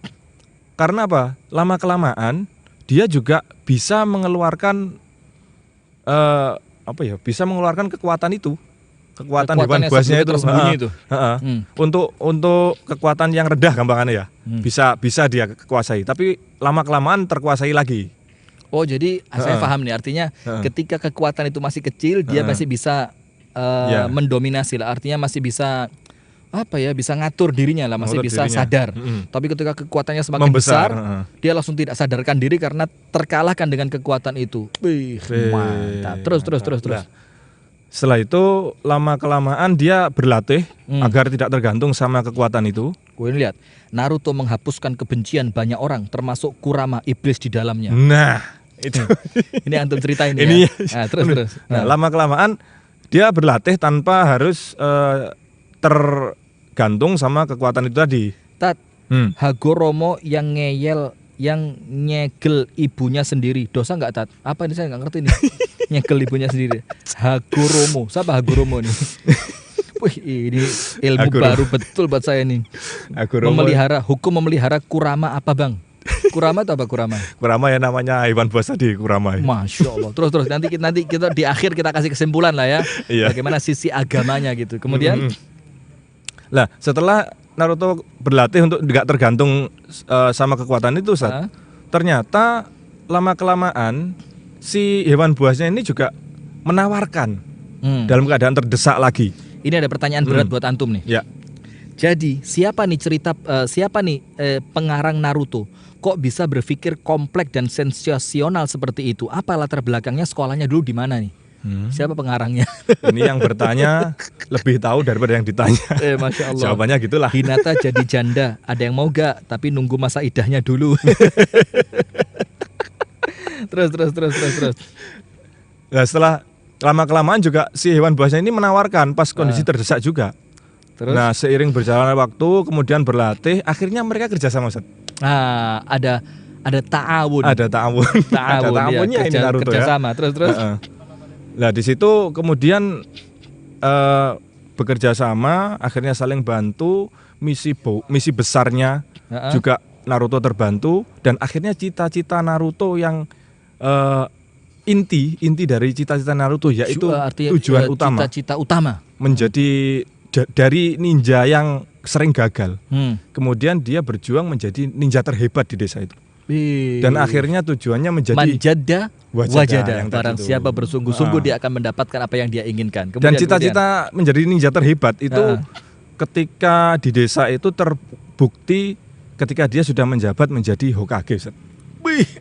karena apa? Lama-kelamaan dia juga bisa mengeluarkan bisa mengeluarkan kekuatan itu, kekuatan hewan buasnya itu. Untuk kekuatan yang rendah gampangannya ya, bisa dia kuasai, tapi lama-kelamaan terkuasai lagi. Oh jadi saya paham nih, artinya ketika kekuatan itu masih kecil dia masih bisa mendominasi lah, artinya masih bisa bisa ngatur dirinya lah, masih bisa sadar. Tapi ketika kekuatannya semakin besar, dia langsung tidak sadarkan diri karena terkalahkan dengan kekuatan itu. Mantap. Terus. Nah, setelah itu lama-kelamaan dia berlatih agar tidak tergantung sama kekuatan itu. Gue lihat Naruto menghapuskan kebencian banyak orang, termasuk Kurama, iblis di dalamnya. Nah, itu. Ini antum ceritain ya. Terus. Nah, lama-kelamaan dia berlatih tanpa harus tergantung sama kekuatan itu tadi. Hagoromo yang nyegel ibunya sendiri, dosa nggak, Tat? Apa ini, saya nggak ngerti nih. Nyegel ibunya sendiri. Hagoromo, siapa Hagoromo nih? Wih, ini ilmu baru betul buat saya nih. Hukum memelihara Kurama apa, Bang? Kurama itu apa Kurama? Kurama ya namanya hewan buas tadi, Kurama. Masya Allah. Terus nanti kita di akhir kita kasih kesimpulan lah ya. Bagaimana sisi agamanya gitu. Kemudian lah setelah Naruto berlatih untuk tidak tergantung sama kekuatan itu, ternyata lama-kelamaan si hewan buasnya ini juga menawarkan dalam keadaan terdesak lagi. Ini ada pertanyaan berat buat antum nih. Ya. Jadi siapa nih pengarang Naruto? Kok bisa berpikir kompleks dan sensasional seperti itu? Apa latar belakangnya, sekolahnya dulu di mana nih? Siapa pengarangnya? Ini yang bertanya lebih tahu daripada yang ditanya. Masya Allah. Jawabannya gitulah. Hinata jadi janda. Ada yang mau gak? Tapi nunggu masa idahnya dulu. Terus. Nah, setelah lama-kelamaan juga si hewan buasnya ini menawarkan pas kondisi terdesak juga. Terus? Nah, seiring berjalannya waktu, kemudian berlatih, akhirnya mereka kerjasama, Ustaz. Nah, ada ta'awun. Ada ta'awun. Ada ta'awunnya ini Naruto kerjasama. ya. Terus. Nah, di situ kemudian bekerja sama, akhirnya saling bantu, misi besarnya juga Naruto terbantu, dan akhirnya cita-cita Naruto yang inti dari cita-cita Naruto yaitu tujuan utama. Cita-cita utama menjadi dari ninja yang sering gagal. Kemudian dia berjuang menjadi ninja terhebat di desa itu. Dan akhirnya tujuannya menjadi manjada wajada. Barang itu. Siapa bersungguh-sungguh dia akan mendapatkan apa yang dia inginkan. Dan cita-cita menjadi ninja terhebat itu ketika di desa itu terbukti ketika dia sudah menjabat menjadi Hokage.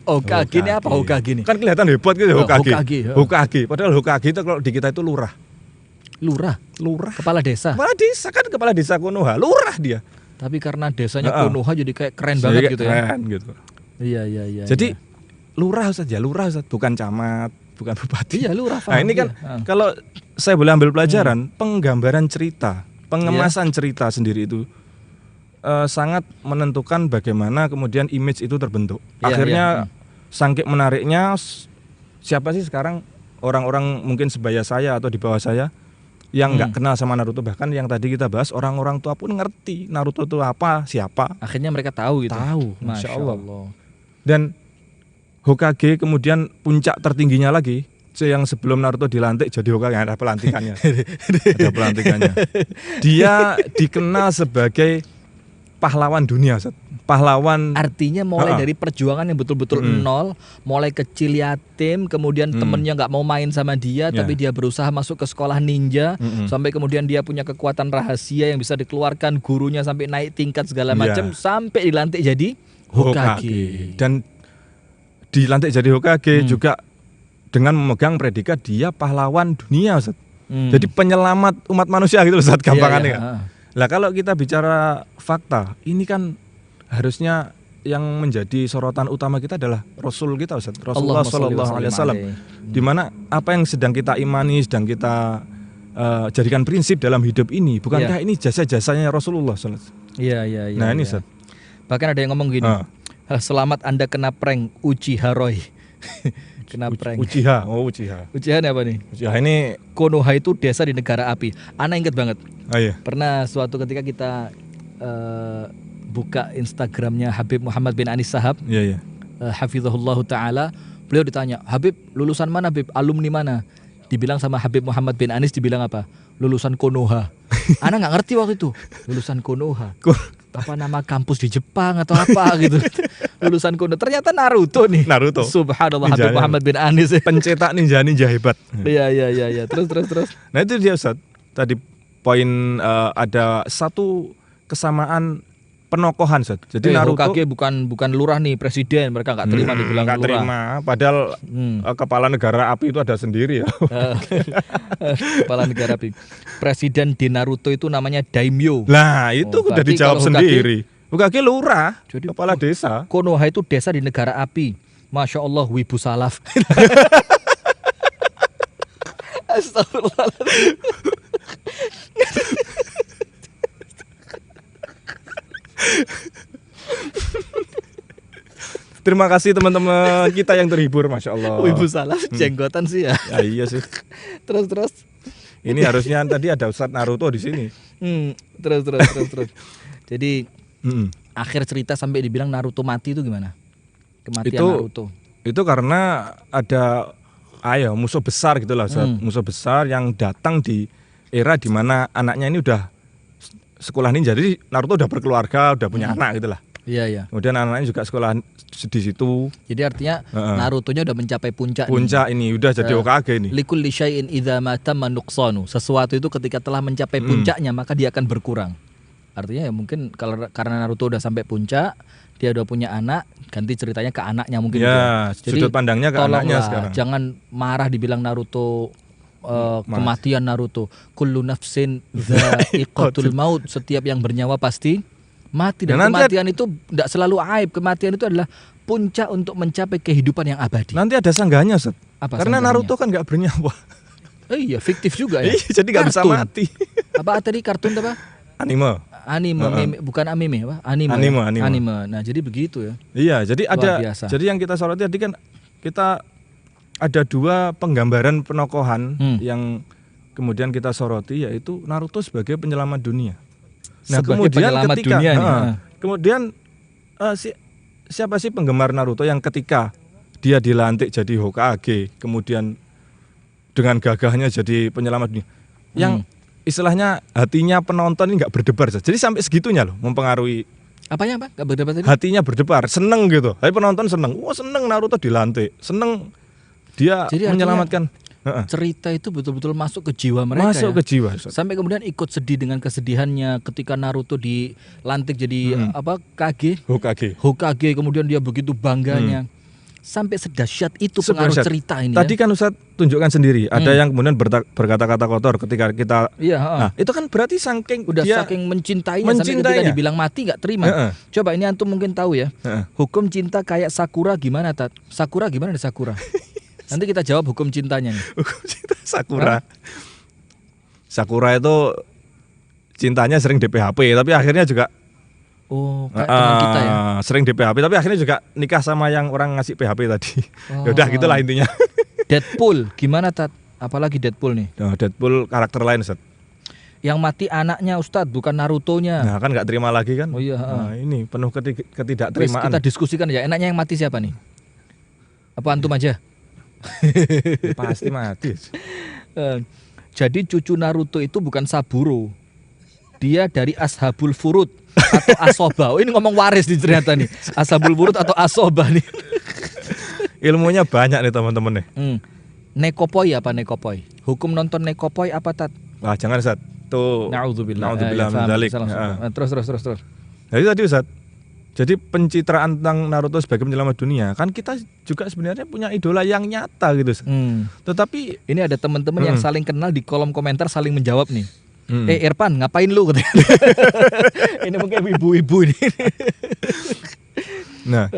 Hokage ini apa Hokage ini? Kan kelihatan hebat gitu Hokage. Hokage. Padahal Hokage itu kalau di kita itu lurah. Lurah. Kepala desa kan kepala desa Konoha, lurah dia. Tapi karena desanya Konoha jadi kayak keren banget gitu ya. Keren gitu. Iya. Jadi lurah saja, bukan camat, bukan bupati. Iya, lurah. Nah, ini kan kalau saya boleh ambil pelajaran, penggambaran cerita, pengemasan cerita sendiri itu sangat menentukan bagaimana kemudian image itu terbentuk. Akhirnya saking menariknya, siapa sih sekarang orang-orang mungkin sebaya saya atau di bawah saya yang nggak kenal sama Naruto, bahkan yang tadi kita bahas orang-orang tua pun ngerti Naruto itu apa, siapa. Akhirnya mereka tahu gitu. Tahu, Masya Allah. Dan Hokage kemudian puncak tertingginya lagi, yang sebelum Naruto dilantik jadi Hokage, ada pelantikannya. Dia dikenal sebagai pahlawan dunia, Ustaz. Pahlawan, artinya mulai dari perjuangan yang betul-betul nol, mulai kecil yatim, kemudian temennya nggak mau main sama dia, tapi dia berusaha masuk ke sekolah ninja, sampai kemudian dia punya kekuatan rahasia yang bisa dikeluarkan, gurunya sampai naik tingkat segala macam, sampai dilantik jadi Hokage. Dan dilantik jadi Hokage juga dengan memegang predikat dia pahlawan dunia, Ustaz. Jadi penyelamat umat manusia gitu, Ustaz, gampangannya kan. Lah kalau kita bicara fakta, ini kan harusnya yang menjadi sorotan utama kita adalah Rasul kita, Ustaz. Rasulullah SAW. Di mana apa yang sedang kita imani, sedang kita jadikan prinsip dalam hidup ini, bukankah ini jasa-jasanya Rasulullah SAW? Iya. Nah ini, Ustaz. Bahkan ada yang ngomong gini, selamat Anda kena prank Uchiha Roy. Kena prank. Uchiha. Uchiha ini apa nih? Uchiha ini Konoha itu desa di negara api. Ana ingat banget. Iya. Pernah suatu ketika kita buka Instagramnya Habib Muhammad bin Anis Sahab. Iya. Hafizahullah Ta'ala. Beliau ditanya, Habib lulusan mana Habib? Alumni mana? Dibilang sama Habib Muhammad bin Anis, dibilang apa? Lulusan Konoha. Ana gak ngerti waktu itu. Lulusan Konoha. Apa nama kampus di Jepang atau apa gitu. Lulusan Konoha. Ternyata Naruto nih. Naruto. Subhanallah, Habib Muhammad bin Anis. Pencetak ninja hebat. Iya. Terus. Nah itu dia, Ustaz. Tadi poin ada satu kesamaan penokohan, Ustaz. Jadi Naruto Hokage bukan lurah nih, presiden, mereka nggak terima dibilang lurah. Nggak terima, padahal kepala negara api itu ada sendiri ya. Kepala negara api. Presiden di Naruto itu namanya daimyo. Nah itu udah dijawab sendiri. Hokage lurah, jadi kepala desa. Konoha itu desa di negara api. Masya Allah, wibu salaf. Astagfirullahaladzim. Terima kasih teman-teman kita yang terhibur, Masya Allah. Wibu salaf jenggotan sih ya. Iya sih. Terus. Ini harusnya tadi ada Ustadz Naruto di sini. Terus. Jadi akhir cerita sampai dibilang Naruto mati itu gimana? Kematian Naruto. Itu karena ada musuh besar gitu lah, musuh besar yang datang di era di mana anaknya ini udah sekolah ninja. Jadi Naruto udah berkeluarga, udah punya anak gitu lah. Iya. Kemudian anak-anaknya juga sekolah di situ. Jadi artinya Naruto-nya udah mencapai puncak. Puncak ini udah jadi Hokage nih. Likulli syai'in idza ma tamma nuqsanu. Sesuatu itu ketika telah mencapai puncaknya maka dia akan berkurang. Artinya ya mungkin karena Naruto udah sampai puncak, dia udah punya anak, ganti ceritanya ke anaknya mungkin. Ya, jadi sudut pandangnya ke anaknya sekarang. Jangan marah dibilang Naruto kematian Naruto. Kullu nafsin dha'iqatul maut. Setiap yang bernyawa pasti mati, dan kematian itu tidak selalu aib. Kematian itu adalah puncak untuk mencapai kehidupan yang abadi. Nanti ada sanggahnya, Ustaz. Karena sanggahnya? Naruto kan nggak bernyawa. Iya, fiktif juga ya. Jadi nggak bisa mati. Apa tadi kartun apa? Anime, bukan anime apa? Anime. Nah, jadi begitu ya. Iya, jadi luar biasa. Jadi yang kita soroti tadi kan kita ada dua penggambaran penokohan yang kemudian kita soroti, yaitu Naruto sebagai penyelamat dunia. Nah, kemudian ketika kemudian siapa sih penggemar Naruto yang ketika dia dilantik jadi Hokage, kemudian dengan gagahnya jadi penyelamat dunia, yang istilahnya hatinya penonton ini nggak berdebar, jadi sampai segitunya loh mempengaruhi. Apanya Pak? Nggak berdebar tadi? Hatinya berdebar, seneng gitu. Tapi penonton seneng, seneng Naruto dilantik, seneng dia jadi menyelamatkan. Cerita itu betul-betul masuk ke jiwa mereka. Masuk ke jiwa. Sampai kemudian ikut sedih dengan kesedihannya ketika Naruto dilantik jadi Hokage, kemudian dia begitu bangganya. Sampai sedahsyat itu pengaruh cerita ini. Tadi kan Ustaz tunjukkan sendiri, ada yang kemudian berkata-kata kotor ketika kita. Nah, itu kan berarti saking mencintainya sampai ketika dibilang mati nggak terima. Coba ini antum mungkin tahu ya. Hukum cinta kayak Sakura gimana, Tat? Sakura gimana nih Sakura? Nanti kita jawab hukum cintanya nih. Hukum cinta Sakura. Sakura itu cintanya sering di PHP, tapi akhirnya juga kayak teman kita ya. Sering di PHP, tapi akhirnya juga nikah sama yang orang ngasih PHP tadi. Ya udah gitulah intinya. Deadpool gimana, Tat? Apalagi Deadpool nih? Deadpool karakter lain, Ustaz. Yang mati anaknya, Ustadz, bukan Naruto-nya. Nah, kan nggak terima lagi kan? Oh iya. Nah, ini penuh ketidakterimaan. Terus kita diskusikan ya. Enaknya yang mati siapa nih? Apa antum aja? Pasti mati. Jadi cucu Naruto itu bukan Saburo. Dia dari Ashabul Furud atau Asoba. Ini ngomong waris di ternyata nih. Ashabul Furud atau Asoba nih. Ilmunya banyak nih teman-teman nih. Nekopoi apa Nekopoi? Hukum nonton Nekopoi apa, Tat? Wah, jangan, Ustaz. Tuh. Na'udzubillah min dzalik. Terus. Jadi tadi, Ustaz. Jadi pencitraan tentang Naruto sebagai penyelamat dunia, kan kita juga sebenarnya punya idola yang nyata gitu. Tetapi ini ada teman-teman yang saling kenal di kolom komentar saling menjawab nih. Irfan, ngapain lu? Ini mungkin ibu-ibu ini. Nah,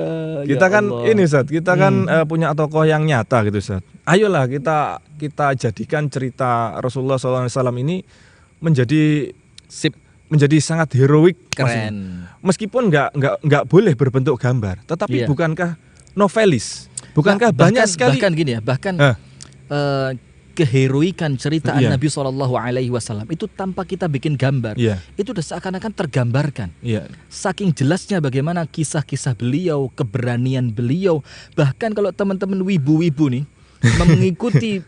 kita kan ini, Ustaz, kita kan punya tokoh yang nyata gitu, Ustaz. Ayolah kita jadikan cerita Rasulullah SAW ini menjadi sangat heroik, keren. Meskipun nggak boleh berbentuk gambar, tetapi bukankah novelis, bukankah banyak sekali bahkan keheroikan cerita Nabi SAW itu tanpa kita bikin gambar, itu udah seakan-akan tergambarkan. Saking jelasnya bagaimana kisah-kisah beliau, keberanian beliau. Bahkan kalau teman-teman wibu-wibu nih mengikuti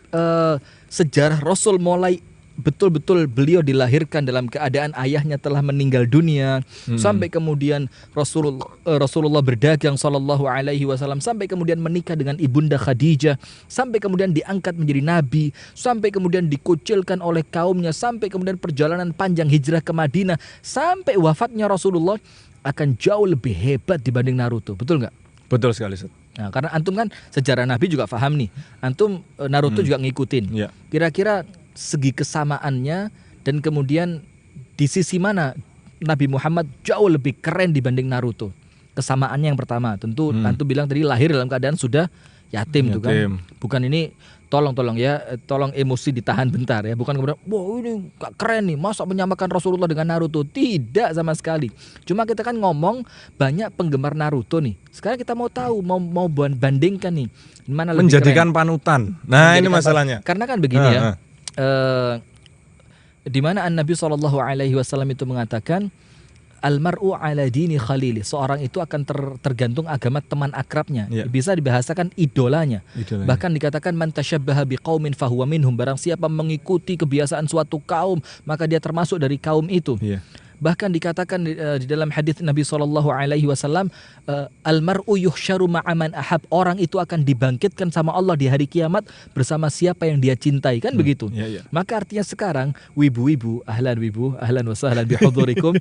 sejarah Rasul, mulai betul-betul beliau dilahirkan dalam keadaan ayahnya telah meninggal dunia, sampai kemudian Rasulullah berdagang sallallahu alaihi wasallam, sampai kemudian menikah dengan ibunda Khadijah, sampai kemudian diangkat menjadi nabi, sampai kemudian dikucilkan oleh kaumnya, sampai kemudian perjalanan panjang hijrah ke Madinah, sampai wafatnya Rasulullah akan jauh lebih hebat dibanding Naruto. Betul nggak? Betul sekali, Ustaz. Nah, karena antum kan sejarah Nabi juga paham nih. Antum Naruto juga ngikutin. Kira-kira segi kesamaannya dan kemudian di sisi mana Nabi Muhammad jauh lebih keren dibanding Naruto? Kesamaannya yang pertama tentu antum bilang tadi lahir dalam keadaan sudah yatim. Tuh kan. Bukan ini tolong emosi ditahan bentar ya. Bukan kemudian wah ini keren nih, masa menyamakan Rasulullah dengan Naruto? Tidak sama sekali. Cuma kita kan ngomong banyak penggemar Naruto nih. Sekarang kita mau tahu, mau bandingkan nih mana lebih menjadikan keren. Panutan. Nah, ini masalahnya. Karena kan begini ya. Di mana Nabi SAW itu mengatakan almar'u ala dini khalili, seorang itu akan tergantung agama teman akrabnya. Bisa dibahasakan idolanya. Bahkan dikatakan man tasyabbaha biqaumin fahuwa minhum, barang siapa mengikuti kebiasaan suatu kaum maka dia termasuk dari kaum itu. Bahkan dikatakan di dalam hadis Nabi SAW, almar'u yuhsyaru ma'aman ahab, orang itu akan dibangkitkan sama Allah di hari kiamat bersama siapa yang dia cintai, kan begitu. Maka artinya sekarang wibu-wibu, ahlan wa sahlan bihudurikum.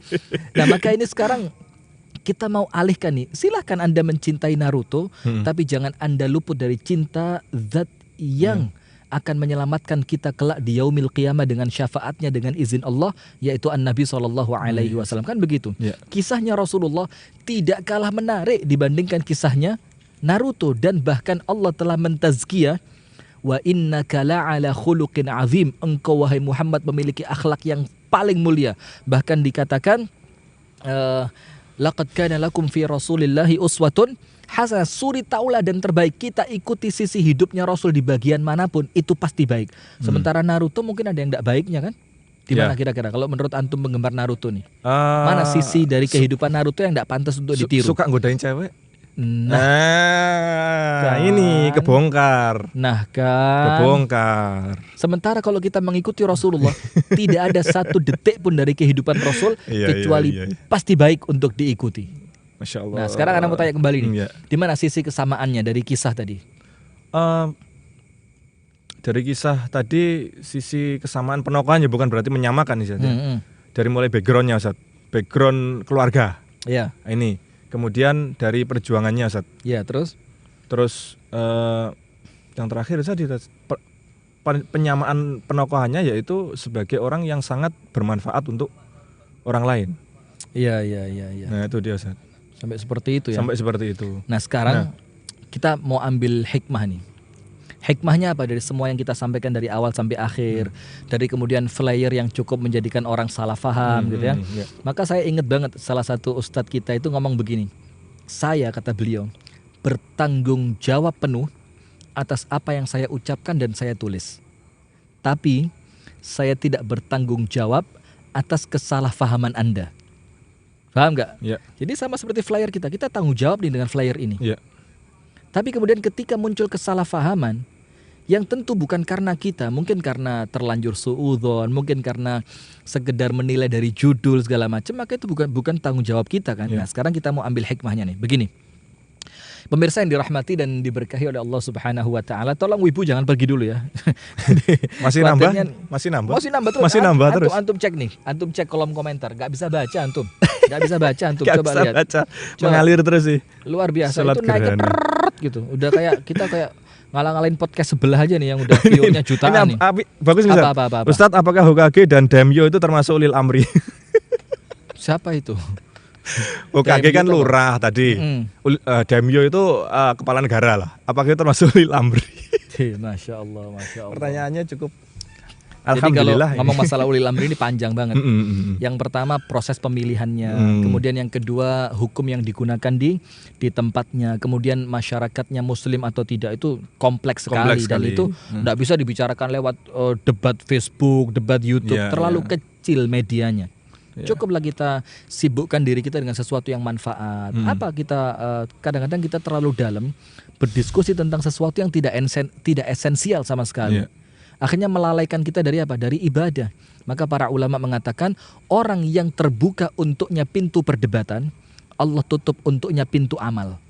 Nah, maka ini sekarang kita mau alihkan nih, silahkan Anda mencintai Naruto, tapi jangan Anda luput dari cinta zat yang akan menyelamatkan kita kelak di yaumil qiyamah dengan syafaatnya dengan izin Allah, yaitu An-Nabi SAW. Kan begitu. Kisahnya Rasulullah tidak kalah menarik dibandingkan kisahnya Naruto, dan bahkan Allah telah mentazkiyah, wa innaka la'ala khuluqin azim, engkau wahai Muhammad memiliki akhlak yang paling mulia. Bahkan dikatakan laqad kana lakum fi rasulillahi uswatun hasanah, suri tauladan terbaik, kita ikuti sisi hidupnya Rasul di bagian manapun itu pasti baik. Sementara Naruto mungkin ada yang tidak baiknya kan? Di mana kira-kira kalau menurut antum penggemar Naruto nih? Mana sisi dari kehidupan Naruto yang tidak pantas untuk ditiru? Suka godain cewek? Nah, ini kebongkar. Nah kan, kebongkar. Sementara kalau kita mengikuti Rasulullah, tidak ada satu detik pun dari kehidupan Rasul kecuali pasti baik untuk diikuti. Masya Allah. Nah, sekarang Anda mau tanya kembali nih, di mana sisi kesamaannya dari kisah tadi? Dari kisah tadi, sisi kesamaan penokohannya bukan berarti menyamakan nih, Ustaz. Dari mulai backgroundnya, Ustaz, background keluarga. Iya. Ini, kemudian dari perjuangannya, Ustaz. Iya, terus yang terakhir tadi, penyamaan penokohannya yaitu sebagai orang yang sangat bermanfaat untuk orang lain. Iya. Nah, itu dia, Ustaz. Sampai seperti itu ya. Sampai seperti itu. Nah, sekarang kita mau ambil hikmah nih. Hikmahnya apa dari semua yang kita sampaikan dari awal sampai akhir, dari kemudian flyer yang cukup menjadikan orang salah paham gitu ya. Maka saya ingat banget salah satu ustadz kita itu ngomong begini. Saya, kata beliau, bertanggung jawab penuh atas apa yang saya ucapkan dan saya tulis. Tapi saya tidak bertanggung jawab atas kesalahpahaman Anda. Paham nggak? Ya. Jadi sama seperti flyer kita tanggung jawab nih dengan flyer ini. Ya. Tapi kemudian ketika muncul kesalahpahaman yang tentu bukan karena kita, mungkin karena terlanjur suudzon, mungkin karena sekedar menilai dari judul segala macam, maka itu bukan tanggung jawab kita kan. Nah, sekarang kita mau ambil hikmahnya nih. Begini. Pemirsa yang dirahmati dan diberkahi oleh Allah Subhanahu wa taala, tolong wibu jangan pergi dulu ya. Masih nambah terus. Masih nambah terus. Antum cek nih, antum cek kolom komentar, enggak bisa baca antum. Enggak bisa baca antum, coba lihat. Baca. Mengalir terus sih. Luar biasa. Salat itu naik gitu. Udah kita kayak ngalah-ngalahin podcast sebelah aja nih yang udah view-nya jutaan nih. Bagus nih. Apa. Ustadz, apakah Hokage dan Daimyo itu termasuk ulil amri? Siapa itu? Hokage kan lurah tadi. Daimyo itu kepala negara lah. Apakah itu termasuk ulil amri? Masya Allah. Pertanyaannya cukup. Jadi kalau ngomong masalah ulil amri ini panjang banget. Yang pertama proses pemilihannya, kemudian yang kedua hukum yang digunakan di tempatnya, kemudian masyarakatnya muslim atau tidak, itu kompleks sekali. Dan itu tidak bisa dibicarakan lewat debat Facebook, debat YouTube, terlalu kecil medianya. Cukuplah kita sibukkan diri kita dengan sesuatu yang manfaat. Apa kita kadang-kadang kita terlalu dalam berdiskusi tentang sesuatu yang tidak esensial sama sekali. Akhirnya melalaikan kita dari apa? Dari ibadah. Maka para ulama mengatakan orang yang terbuka untuknya pintu perdebatan, Allah tutup untuknya pintu amal.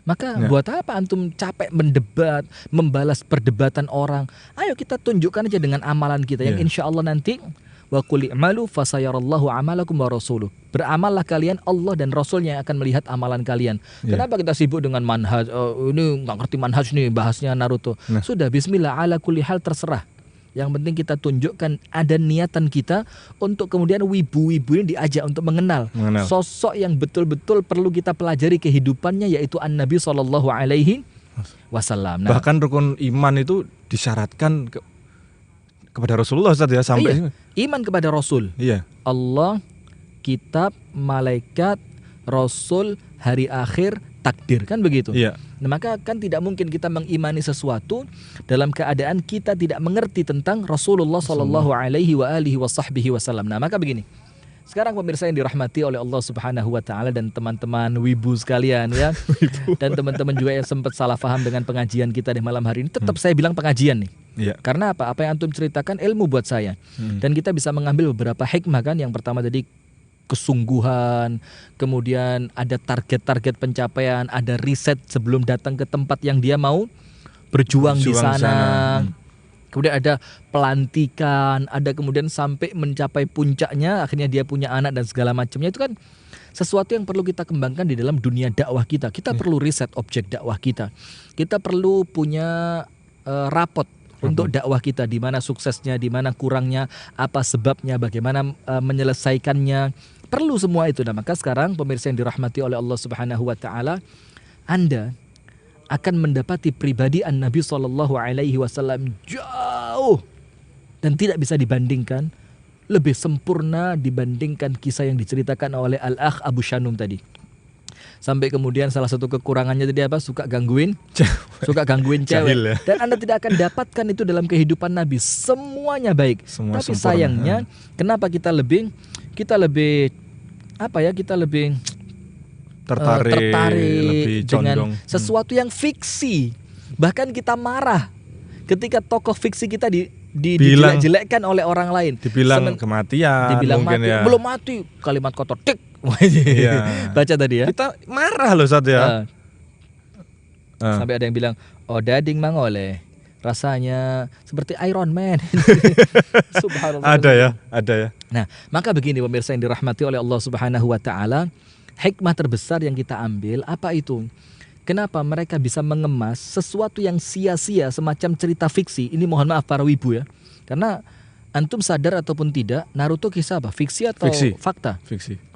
Maka buat apa antum capek mendebat, membalas perdebatan orang? Ayo kita tunjukkan aja dengan amalan kita yang insya Allah nanti wa qul i'malu fasayarallahu amalakum wa rasuluh. Beramallah kalian, Allah dan Rasulnya yang akan melihat amalan kalian. Kenapa kita sibuk dengan manhaj? Ini nggak ngerti manhaj nih, bahasnya Naruto. Sudah, bismillah, ala kulli hal terserah. Yang penting kita tunjukkan ada niatan kita untuk kemudian wibu-wibu ini diajak untuk mengenal sosok yang betul-betul perlu kita pelajari kehidupannya, yaitu An-Nabi SAW. Bahkan rukun iman itu disyaratkan kepada Rasulullah, Ustaz, ya, sampai iman kepada Rasul. Allah, kitab, malaikat, Rasul, hari akhir, takdir, kan begitu. Nah, maka kan tidak mungkin kita mengimani sesuatu dalam keadaan kita tidak mengerti tentang Rasulullah Sallallahu Alaihi Wasallam. Nah, maka begini. Sekarang pemirsa yang dirahmati oleh Allah Subhanahu wa taala dan teman-teman wibu sekalian ya. Dan teman-teman juga yang sempat salah paham dengan pengajian kita di malam hari ini, tetap saya bilang pengajian nih. Karena apa? Apa yang antum ceritakan ilmu buat saya. Dan kita bisa mengambil beberapa hikmah kan. Yang pertama tadi kesungguhan, kemudian ada target-target pencapaian, ada riset sebelum datang ke tempat yang dia mau berjuang di sana. Kemudian ada pelantikan, ada kemudian sampai mencapai puncaknya, akhirnya dia punya anak dan segala macamnya. Itu kan sesuatu yang perlu kita kembangkan di dalam dunia dakwah kita. Kita perlu riset objek dakwah kita. Kita perlu punya rapot untuk dakwah kita, di mana suksesnya, di mana kurangnya, apa sebabnya, bagaimana menyelesaikannya. Perlu semua itu. Nah, maka sekarang pemirsa yang dirahmati oleh Allah Subhanahu wa taala, Anda akan mendapati pribadi An-Nabi sallallahu alaihi wasallam jauh dan tidak bisa dibandingkan, lebih sempurna dibandingkan kisah yang diceritakan oleh Al-Akh Abu Shanum tadi. Sampai kemudian salah satu kekurangannya tadi apa? Suka gangguin cewek. Ya. Dan Anda tidak akan dapatkan itu dalam kehidupan Nabi. Semuanya baik. Tapi sempurna. Sayangnya kenapa kita lebih tertarik lebih dengan sesuatu yang fiksi. Bahkan kita marah ketika tokoh fiksi kita dijelek-jelekkan oleh orang lain. Dibilang kematian, dibilang mungkin mati, ya. Belum mati, kalimat kotor, tik. Iya. Baca tadi ya. Kita marah loh saat ya. Sampai ada yang bilang, oh dading mangole, rasanya seperti Iron Man. Subhanallah. Ada ya. Nah, maka begini pemirsa yang dirahmati oleh Allah Subhanahu wa taala, hikmah terbesar yang kita ambil apa itu? Kenapa mereka bisa mengemas sesuatu yang sia-sia semacam cerita fiksi? Ini mohon maaf para wibu ya. Karena antum sadar ataupun tidak, Naruto kisah apa? Fiksi atau fakta?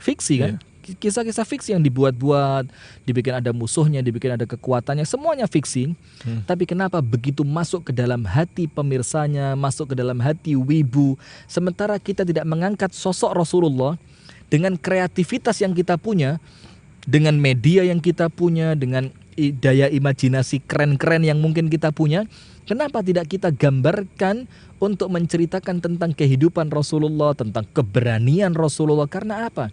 Fiksi kan? Yeah. Kisah-kisah fiksi yang dibuat-buat, dibikin ada musuhnya, dibikin ada kekuatannya, semuanya fiksi. Tapi kenapa begitu masuk ke dalam hati pemirsanya, masuk ke dalam hati wibu, sementara kita tidak mengangkat sosok Rasulullah dengan kreativitas yang kita punya, dengan media yang kita punya, dengan daya imajinasi keren-keren yang mungkin kita punya, kenapa tidak kita gambarkan untuk menceritakan tentang kehidupan Rasulullah, tentang keberanian Rasulullah? Karena apa?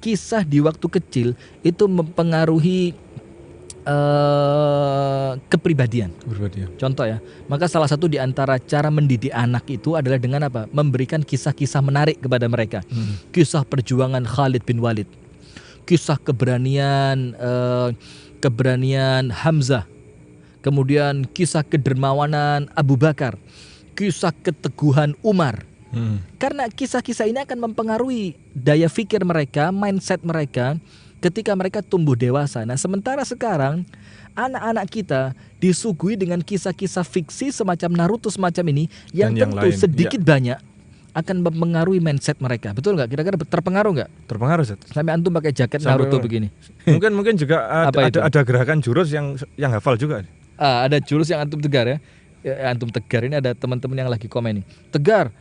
Kisah di waktu kecil itu mempengaruhi kepribadian. Contoh ya, maka salah satu di antara cara mendidik anak itu adalah dengan apa? Memberikan kisah-kisah menarik kepada mereka. Kisah perjuangan Khalid bin Walid, kisah keberanian Hamzah, kemudian kisah kedermawanan Abu Bakar, kisah keteguhan Umar. Karena kisah-kisah ini akan mempengaruhi daya fikir mereka, mindset mereka ketika mereka tumbuh dewasa. Nah, sementara sekarang anak-anak kita disuguhi dengan kisah-kisah fiksi semacam Naruto semacam ini yang tentu sedikit banyak akan mempengaruhi mindset mereka. Betul nggak? Kira-kira terpengaruh nggak? Terpengaruh, Zat. Sampai antum pakai jaket Naruto begini. Mungkin juga ada gerakan jurus yang hafal juga. Ada jurus yang antum tegar ya. Antum tegar, ini ada teman-teman yang lagi komen nih. Tegar,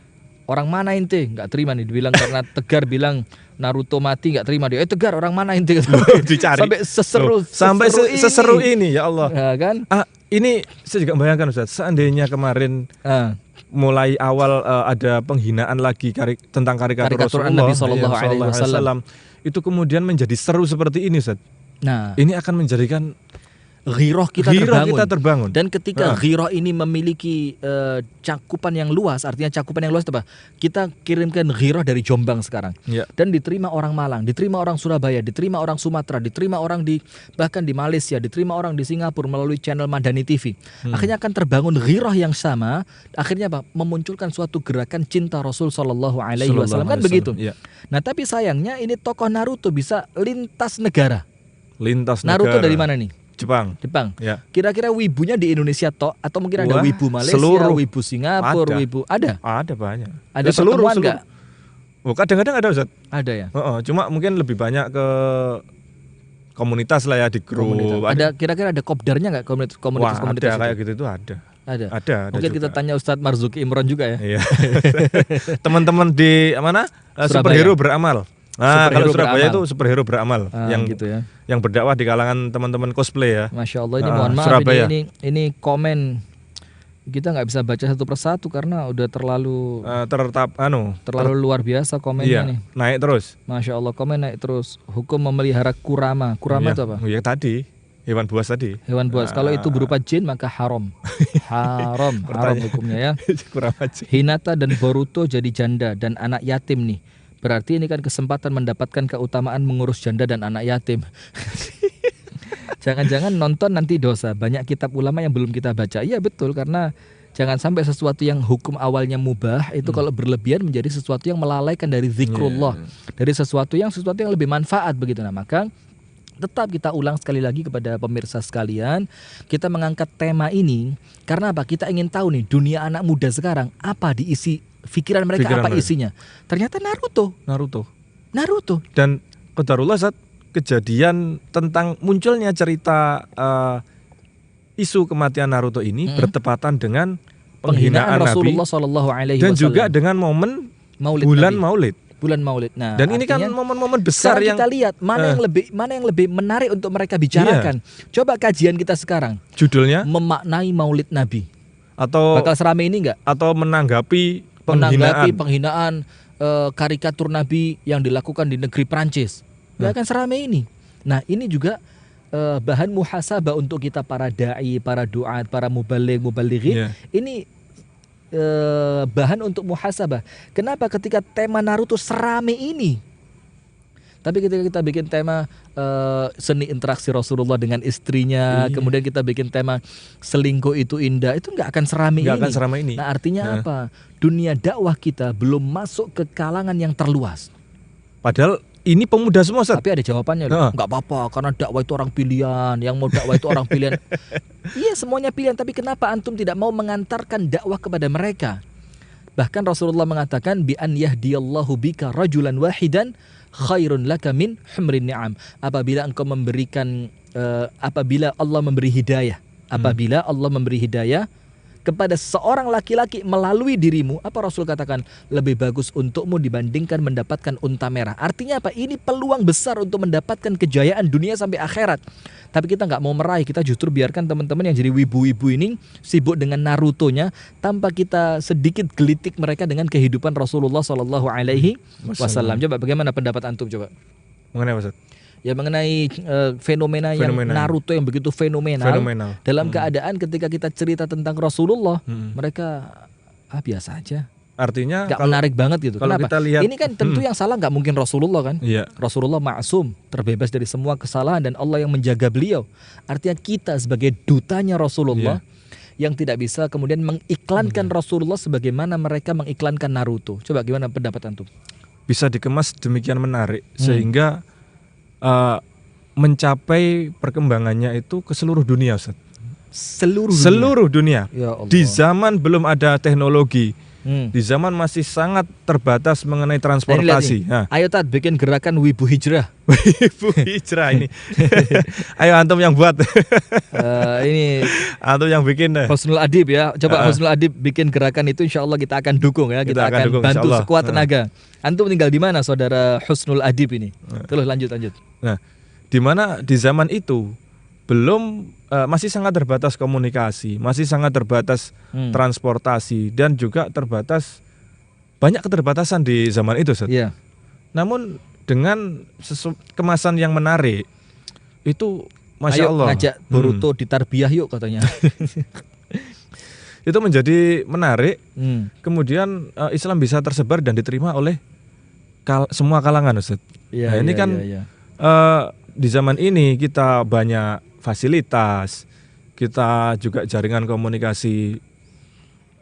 orang mana ente? Nggak terima nih, dibilang karena Tegar bilang Naruto mati, nggak terima dia. Tegar, orang mana ente? Dicari. Sampai seseru ini ya Allah. Ya, kan? Ini saya juga bayangkan Ustaz, seandainya kemarin mulai awal ada penghinaan lagi tentang karikatur Rasulullah Nabi Sallallahu Alaihi Wasallam, itu kemudian menjadi seru seperti ini, Ustaz. Nah, ini akan menjadikan ghirah kita terbangun. Dan ketika ghirah ini memiliki cakupan yang luas, artinya cakupan yang luas apa? Kita kirimkan ghirah dari Jombang sekarang. Dan diterima orang Malang, diterima orang Surabaya, diterima orang Sumatera, diterima orang bahkan di Malaysia, diterima orang di Singapura melalui channel Madani TV. Akhirnya akan terbangun ghirah yang sama, akhirnya apa? Memunculkan suatu gerakan cinta Rasul Sallallahu Alaihi Wasallam, kan begitu. Nah, tapi sayangnya ini tokoh Naruto bisa lintas negara. Naruto dari mana nih? Jepang. Ya. Kira-kira wibunya di Indonesia toh atau mungkin ada wibu Malaysia, wibu Singapura, wibu ada banyak. Ada seluruh enggak? Oh, kadang-kadang ada, Ustaz. Ada ya. Cuma mungkin lebih banyak ke komunitas lah ya, di grup. Ada kira-kira ada kopdarnya enggak komunitas ada kayak gitu itu ada. Mungkin juga kita tanya Ustadz Marzuki Imron juga ya. Iya. Teman-teman di mana? Superhero beramal. Kalau Surabaya itu superhero beramal yang gitu ya. Yang berdakwah di kalangan teman-teman cosplay ya. Masya Allah, ini mohon maaf ini komen kita nggak bisa baca satu persatu karena udah terlalu terlalu luar biasa komennya nih. Naik terus. Masya Allah, komen naik terus. Hukum memelihara kurama. Kurama itu apa? Ya tadi. Hewan buas tadi. Hewan buas. Kalau itu berupa jin maka haram. Haram hukumnya ya. Kurang aja. Hinata dan Boruto jadi janda dan anak yatim nih. Berarti ini kan kesempatan mendapatkan keutamaan mengurus janda dan anak yatim. Jangan-jangan nonton nanti dosa. Banyak kitab ulama yang belum kita baca. Iya betul, karena jangan sampai sesuatu yang hukum awalnya mubah itu kalau berlebihan menjadi sesuatu yang melalaikan dari zikrullah. Dari sesuatu yang lebih manfaat begitu. Nah, maka tetap kita ulang sekali lagi kepada pemirsa sekalian, kita mengangkat tema ini karena apa? Kita ingin tahu nih dunia anak muda sekarang apa diisi pikiran mereka, isinya. Ternyata Naruto. Dan qadarullah saat kejadian tentang munculnya cerita isu kematian Naruto ini bertepatan dengan penghinaan Rasulullah SAW dan juga dengan momen bulan Maulid. Nah, dan ini kan momen-momen besar yang kita lihat mana yang lebih menarik untuk mereka bicarakan. Coba kajian kita sekarang. Judulnya memaknai Maulid Nabi. Atau bakal serame ini enggak? Atau menanggapi penghinaan karikatur Nabi yang dilakukan di negeri Prancis. Enggak akan serame ini. Nah, ini juga bahan muhasabah untuk kita para dai, para duat, para mubalighin. Ini bahan untuk muhasabah. Kenapa ketika tema Naruto serame ini? Tapi ketika kita bikin tema seni interaksi Rasulullah dengan istrinya, kemudian kita bikin tema selingkuh itu indah, itu nggak akan serame ini. Nah, artinya apa? Dunia dakwah kita belum masuk ke kalangan yang terluas. Padahal ini pemuda semua, Ustaz. Tapi ada jawabannya loh. Nggak apa-apa, karena dakwah itu orang pilihan. Yang mau dakwah itu orang pilihan. Iya, semuanya pilihan. Tapi kenapa antum tidak mau mengantarkan dakwah kepada mereka? Bahkan Rasulullah mengatakan bi an yahdiyallahu bika rajulan wahidan khairun laka min humrin ni'am. Apabila engkau memberikan apabila Allah memberi hidayah kepada seorang laki-laki melalui dirimu, apa Rasul katakan? Lebih bagus untukmu dibandingkan mendapatkan unta merah. Artinya apa? Ini peluang besar untuk mendapatkan kejayaan dunia sampai akhirat. Tapi kita nggak mau meraih, kita justru biarkan teman-teman yang jadi wibu-wibu ini sibuk dengan Naruto-nya tanpa kita sedikit gelitik mereka dengan kehidupan Rasulullah SAW. Coba bagaimana pendapat antum coba? Mengenai apa, Ustaz? Ya mengenai fenomena yang Naruto yang begitu fenomenal. Dalam keadaan ketika kita cerita tentang Rasulullah, mereka biasa aja. Artinya nggak menarik banget gitu. Kenapa? Kita lihat, ini kan tentu yang salah nggak mungkin Rasulullah kan. Rasulullah ma'sum, terbebas dari semua kesalahan dan Allah yang menjaga beliau. Artinya kita sebagai dutanya Rasulullah yang tidak bisa kemudian mengiklankan Rasulullah sebagaimana mereka mengiklankan Naruto. Coba gimana pendapat antum? Bisa dikemas demikian menarik sehingga mencapai perkembangannya itu ke seluruh dunia, Ustaz. Seluruh dunia. Ya Allah. Di zaman belum ada teknologi, di zaman masih sangat terbatas mengenai transportasi. Ayo Tad, bikin gerakan Wibu Hijrah. Wibu Hijrah ini. Ayo antum yang buat. Ini antum yang bikin deh. Husnul Adib ya. Coba Husnul Adib bikin gerakan itu, insya Allah kita akan dukung ya. Kita akan bantu sekuat tenaga. Antum tinggal di mana saudara Husnul Adib ini? Terus lanjut. Nah, di mana di zaman itu belum masih sangat terbatas komunikasi, masih sangat terbatas transportasi dan juga terbatas banyak keterbatasan di zaman itu, Ustaz. Namun dengan kemasan yang menarik itu Masya Allah. Ngajak Boruto ditarbiyah yuk katanya. Itu menjadi menarik. Kemudian Islam bisa tersebar dan diterima oleh semua kalangan, Ustaz. Ini kan di zaman ini kita banyak fasilitas, kita juga jaringan komunikasi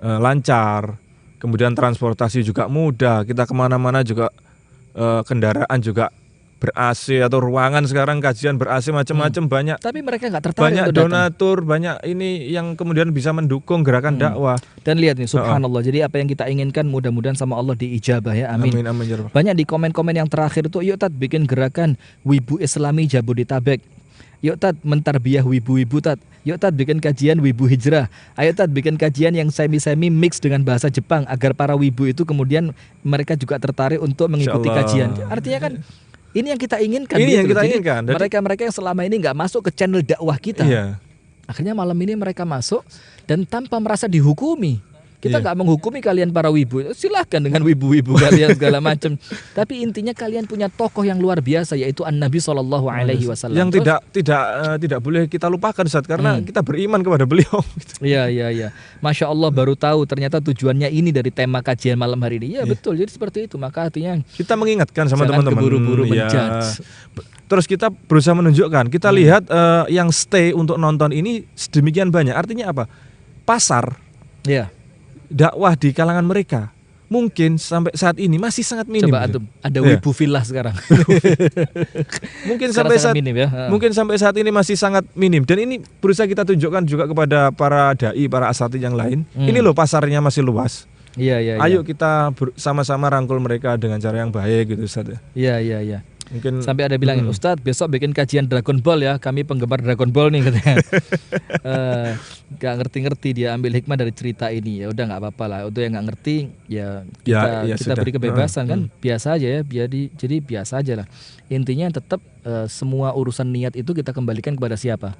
lancar, kemudian transportasi juga mudah, kita kemana-mana juga kendaraan juga ber-AC atau ruangan sekarang kajian ber-AC macam-macam banyak. Tapi mereka nggak tertarik. Banyak donatur, banyak ini yang kemudian bisa mendukung gerakan dakwah. Dan lihat nih, subhanallah. Jadi apa yang kita inginkan mudah-mudahan sama Allah diijabah ya. Amin. Banyak di komen-komen yang terakhir itu, yuk Tad bikin gerakan Wibu Islami Jabodetabek. Yuk Tad mentarbiyah wibu-wibu Tad. Yuk Tad bikin kajian Wibu Hijrah. Ayo Tad bikin kajian yang semi-semi mix dengan bahasa Jepang agar para wibu itu kemudian mereka juga tertarik untuk mengikuti kajian. Artinya kan ini yang kita inginkan. Ini yang kita inginkan. Mereka-mereka yang selama ini nggak masuk ke channel dakwah kita. Akhirnya malam ini mereka masuk dan tanpa merasa dihukumi. Kita nggak menghukumi kalian para wibu, silahkan dengan wibu-wibu kalian segala macam. Tapi intinya kalian punya tokoh yang luar biasa, yaitu An-Nabi SAW. Yang tidak boleh kita lupakan, Ustaz, karena kita beriman kepada beliau. Iya. Masya Allah, baru tahu ternyata tujuannya ini dari tema kajian malam hari ini. Ya betul, jadi seperti itu. Maka artinya kita mengingatkan sama teman-teman. Jangan keburu-buru menjudge. Terus kita berusaha menunjukkan, kita lihat yang stay untuk nonton ini sedemikian banyak. Artinya apa? Pasar. Iya. Dakwah di kalangan mereka mungkin sampai saat ini masih sangat minim. Coba ada wibu villa sekarang. Mungkin sampai saat ini masih sangat minim, dan ini berusaha kita tunjukkan juga kepada para dai, para asatidz yang lain. Ini loh pasarnya masih luas. Iya. Ayo kita sama-sama rangkul mereka dengan cara yang baik gitu, Ustaz. Iya. Mungkin sampai ada bilangin, Ustadz besok bikin kajian Dragon Ball ya, kami penggemar Dragon Ball nih katanya. Gak ngerti-ngerti dia ambil hikmah dari cerita ini, ya udah nggak apa-apa lah. Untuk yang nggak ngerti ya kita beri kebebasan kan, biasa aja ya, jadi biasa aja lah. Intinya tetap semua urusan niat itu kita kembalikan kepada siapa?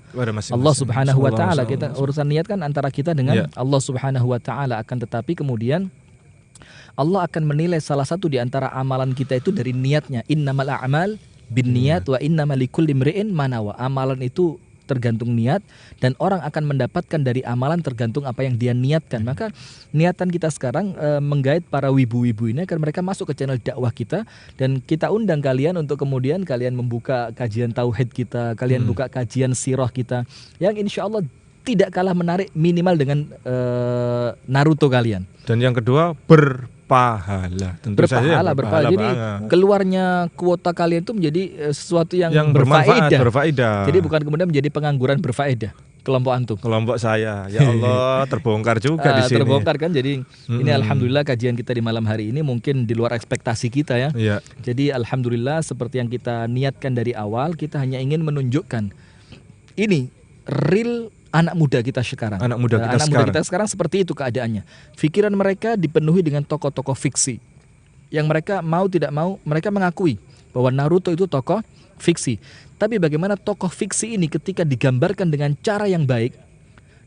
Allah Subhanahu Wa Taala. Kita urusan niat kan antara kita dengan Allah Subhanahu Wa Taala. Akan tetapi kemudian Allah akan menilai salah satu di antara amalan kita itu dari niatnya. Innamal a'mal binniyat wa innamal likulli imri'in ma nawa. Amalan itu tergantung niat, dan orang akan mendapatkan dari amalan tergantung apa yang dia niatkan. Maka niatan kita sekarang menggait para wibu-wibu ini agar mereka masuk ke channel dakwah kita, dan kita undang kalian untuk kemudian kalian membuka kajian tauhid kita, kalian buka kajian sirah kita yang insya Allah tidak kalah menarik minimal dengan Naruto kalian. Dan yang kedua berpahala. Tentu saja berpahala. Jadi keluarnya kuota kalian itu menjadi sesuatu yang berfaedah. Jadi bukan kemudian menjadi pengangguran berfaedah. Kelompok antum. Kelompok saya. Ya Allah, terbongkar juga di sini. Terbongkar kan. Jadi ini alhamdulillah kajian kita di malam hari ini mungkin di luar ekspektasi kita ya. Jadi alhamdulillah seperti yang kita niatkan dari awal, kita hanya ingin menunjukkan ini real anak muda kita sekarang. Anak muda kita sekarang seperti itu keadaannya. Pikiran mereka dipenuhi dengan tokoh-tokoh fiksi. Yang mereka mau tidak mau, mereka mengakui bahwa Naruto itu tokoh fiksi. Tapi bagaimana tokoh fiksi ini ketika digambarkan dengan cara yang baik,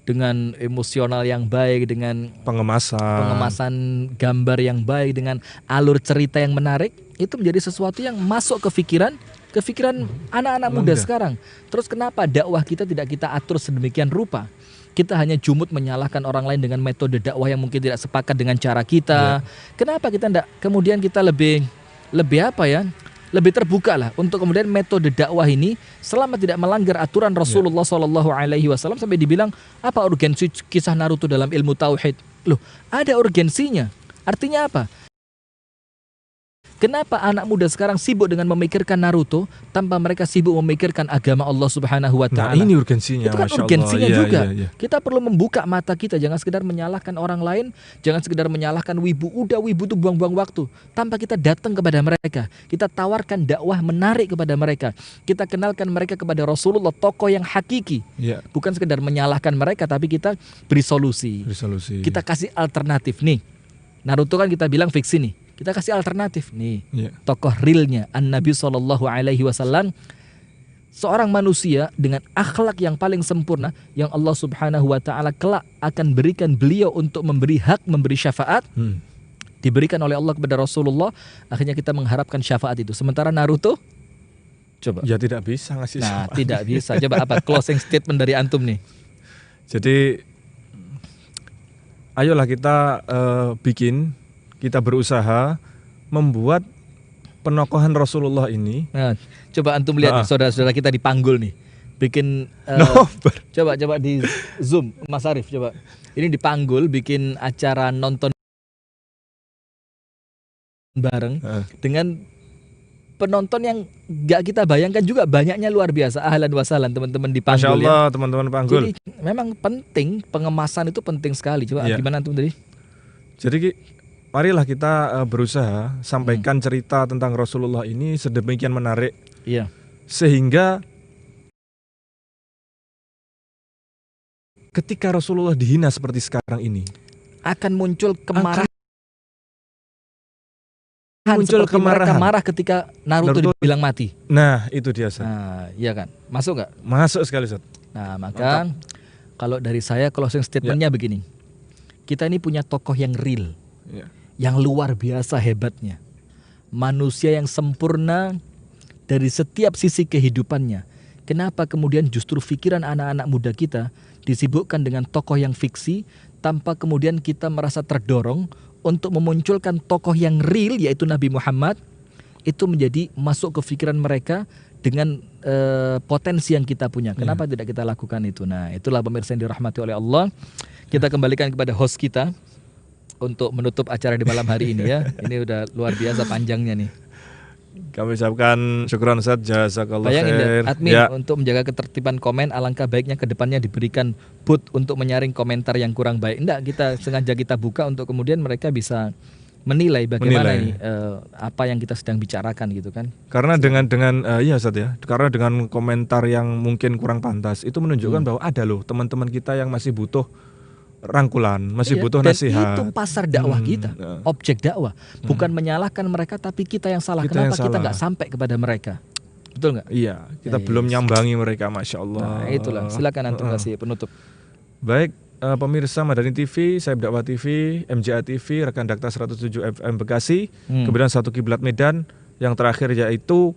dengan emosional yang baik, dengan pengemasan gambar yang baik, dengan alur cerita yang menarik, itu menjadi sesuatu yang masuk ke pikiran anak-anak muda sekarang. Terus kenapa dakwah kita tidak kita atur sedemikian rupa? Kita hanya jumut menyalahkan orang lain dengan metode dakwah yang mungkin tidak sepakat dengan cara kita. Kenapa kita tidak kemudian kita lebih terbuka lah untuk kemudian metode dakwah ini selama tidak melanggar aturan Rasulullah SAW, sampai dibilang apa urgensi kisah Naruto dalam ilmu tauhid? Loh, ada urgensinya. Artinya apa? Kenapa anak muda sekarang sibuk dengan memikirkan Naruto tanpa mereka sibuk memikirkan agama Allah Subhanahu Wa Taala? Nah, ini urgensinya. Itu kan urgensinya juga. Kita perlu membuka mata kita, jangan sekedar menyalahkan orang lain, jangan sekedar menyalahkan wibu. Udah wibu itu buang-buang waktu. Tanpa kita datang kepada mereka, kita tawarkan dakwah menarik kepada mereka. Kita kenalkan mereka kepada Rasulullah, tokoh yang hakiki. Bukan sekedar menyalahkan mereka, tapi kita beri solusi. Kita kasih alternatif nih. Naruto kan kita bilang fiksi nih. Kita kasih alternatif nih, tokoh realnya An-Nabi SAW, seorang manusia dengan akhlak yang paling sempurna, yang Allah Subhanahu Wa Taala kelak akan berikan beliau untuk memberi hak, memberi syafaat, diberikan oleh Allah kepada Rasulullah. Akhirnya kita mengharapkan syafaat itu. Sementara Naruto, coba. Ya tidak bisa ngasih syafaat. Tidak bisa. Coba apa closing statement dari antum nih? Jadi, ayolah kita kita berusaha membuat penokohan Rasulullah ini. Nah, coba antum lihat saudara-saudara kita di Panggul nih, bikin coba di Zoom, Mas Arif coba. Ini di Panggul bikin acara nonton bareng dengan penonton yang gak kita bayangkan juga banyaknya, luar biasa. Ahlan wa sahlan teman-teman di Panggul. Masya Allah, teman-teman Panggul. Jadi memang penting, pengemasan itu penting sekali. Coba gimana antum tadi? Jadi marilah kita berusaha sampaikan cerita tentang Rasulullah ini sedemikian menarik, sehingga ketika Rasulullah dihina seperti sekarang ini, akan muncul kemarahan. Kemarahan. Marah ketika Naruto dibilang mati. Nah, itu dia, Ustaz. Nah, iya kan? Masuk nggak? Masuk sekali, Ustaz. Nah, maka kalau dari saya closing statementnya begini. kita ini punya tokoh yang real, yang luar biasa hebatnya. Manusia yang sempurna dari setiap sisi kehidupannya. Kenapa kemudian justru pikiran anak-anak muda kita disibukkan dengan tokoh yang fiksi, tanpa kemudian kita merasa terdorong untuk memunculkan tokoh yang real, yaitu Nabi Muhammad. Itu menjadi masuk ke pikiran mereka dengan potensi yang kita punya. Kenapa tidak kita lakukan itu? Nah, itulah pemirsa yang dirahmati oleh Allah. Kita kembalikan kepada host kita untuk menutup acara di malam hari ini ya. Ini udah luar biasa panjangnya nih. Kami ucapkan syukran Ustaz, jazakallah khair. Bayangin admin untuk menjaga ketertiban komen, alangkah baiknya ke depannya diberikan booth untuk menyaring komentar yang kurang baik. Enggak, kita sengaja kita buka untuk kemudian mereka bisa menilai bagaimana ini apa yang kita sedang bicarakan gitu kan. Karena dengan iya Ustaz ya, karena dengan komentar yang mungkin kurang pantas itu menunjukkan bahwa ada loh teman-teman kita yang masih butuh rangkulan, masih butuh nasihat. Itu pasar dakwah kita, objek dakwah. Bukan menyalahkan mereka, tapi kita yang salah. Kenapa kita nggak sampai kepada mereka? Betul nggak? Iya, kita belum nyambangi mereka, Masya Allah. Nah, itulah, silakan antum kasih penutup. Baik, pemirsa Madani TV, Saib Dakwah TV, MJA TV, Rekan Dakta 107 FM Bekasi, kemudian Satu Kiblat Medan, yang terakhir yaitu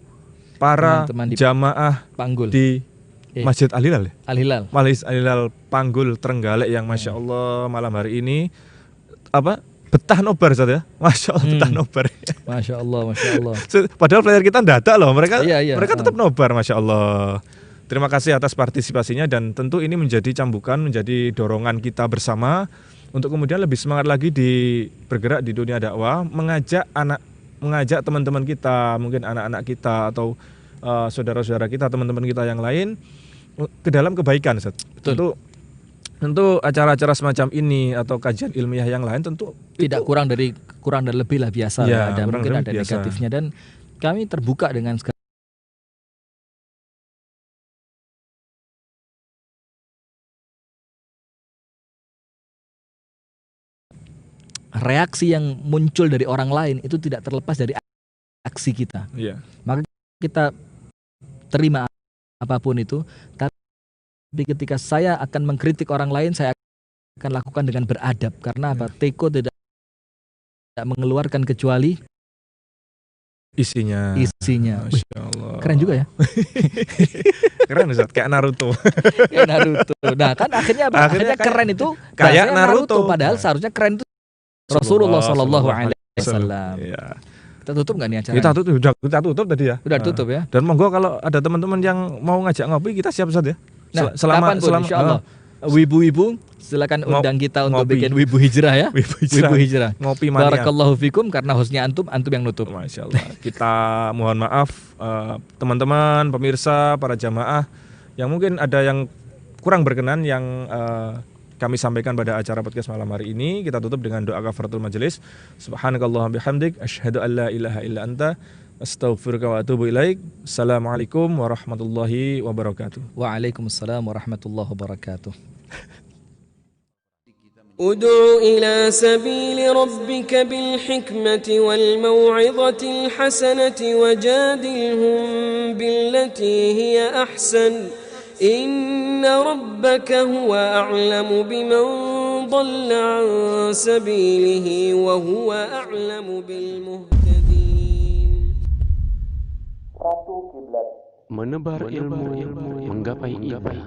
para jamaah Panggul di Masjid Al-Hilal. Al-Hilal. Al-Hilal Panggul Trenggalek yang Masya Allah malam hari ini betah nobar Ustaz ya. Masya Allah betah nobar. Masya Allah, Masya Allah. Padahal player kita data loh, mereka tetap nobar Masya Allah. Terima kasih atas partisipasinya dan tentu ini menjadi cambukan, menjadi dorongan kita bersama untuk kemudian lebih semangat lagi bergerak di dunia dakwah, mengajak teman-teman kita, mungkin anak-anak kita atau saudara-saudara kita, teman-teman kita yang lain ke dalam kebaikan, Ustaz. Tentu acara-acara semacam ini atau kajian ilmiah yang lain tentu tidak kurang dan lebih lah biasa ya, ada mungkin ada biasa. Negatifnya dan kami terbuka dengan reaksi yang muncul dari orang lain itu tidak terlepas dari aksi kita. Maka kita terima apapun itu, tapi ketika saya akan mengkritik orang lain, saya akan lakukan dengan beradab. Karena apa? Teko tidak mengeluarkan kecuali isinya. Masya Allah. Keren juga ya. Keren Ustaz, kayak Naruto. Nah kan akhirnya apa? Akhirnya keren itu kayak Naruto. Padahal seharusnya keren itu Rasulullah Sallallahu Alaihi Wasallam. Kita tutup nggak nih acara? Kita tutup tadi ya. Udah tutup ya. Dan monggo kalau ada teman-teman yang mau ngajak ngopi, kita siap Ustaz ya. Nah, selama insyaallah. Wibu-wibu silakan undang kita untuk bikin Wibu Hijrah ya. Wibu Hijrah. Ngopi mania. Barakallahu fikum, karena hostnya antum yang nutup. Masya Allah. Kita mohon maaf teman-teman, pemirsa, para jamaah yang mungkin ada yang kurang berkenan yang kami sampaikan pada acara podcast malam hari ini. Kita tutup dengan doa kafaratul majelis. Subhanakallahumma bihamdik, asyhadu an la ilaha illa anta, astaghfiruka wa atubu ilaik. Assalamualaikum warahmatullahi wabarakatuh. Waalaikumsalam warahmatullahi wabarakatuh. ادع إلى سبيل ربك بالحكمة والموعظة الحسنة وجادلهم بالتي هي أحسن إن ربك هو أعلم بمن ضل عن سبيله وهو أعلم بالمهتدين. Menebar ilmu, menggapai ilmu.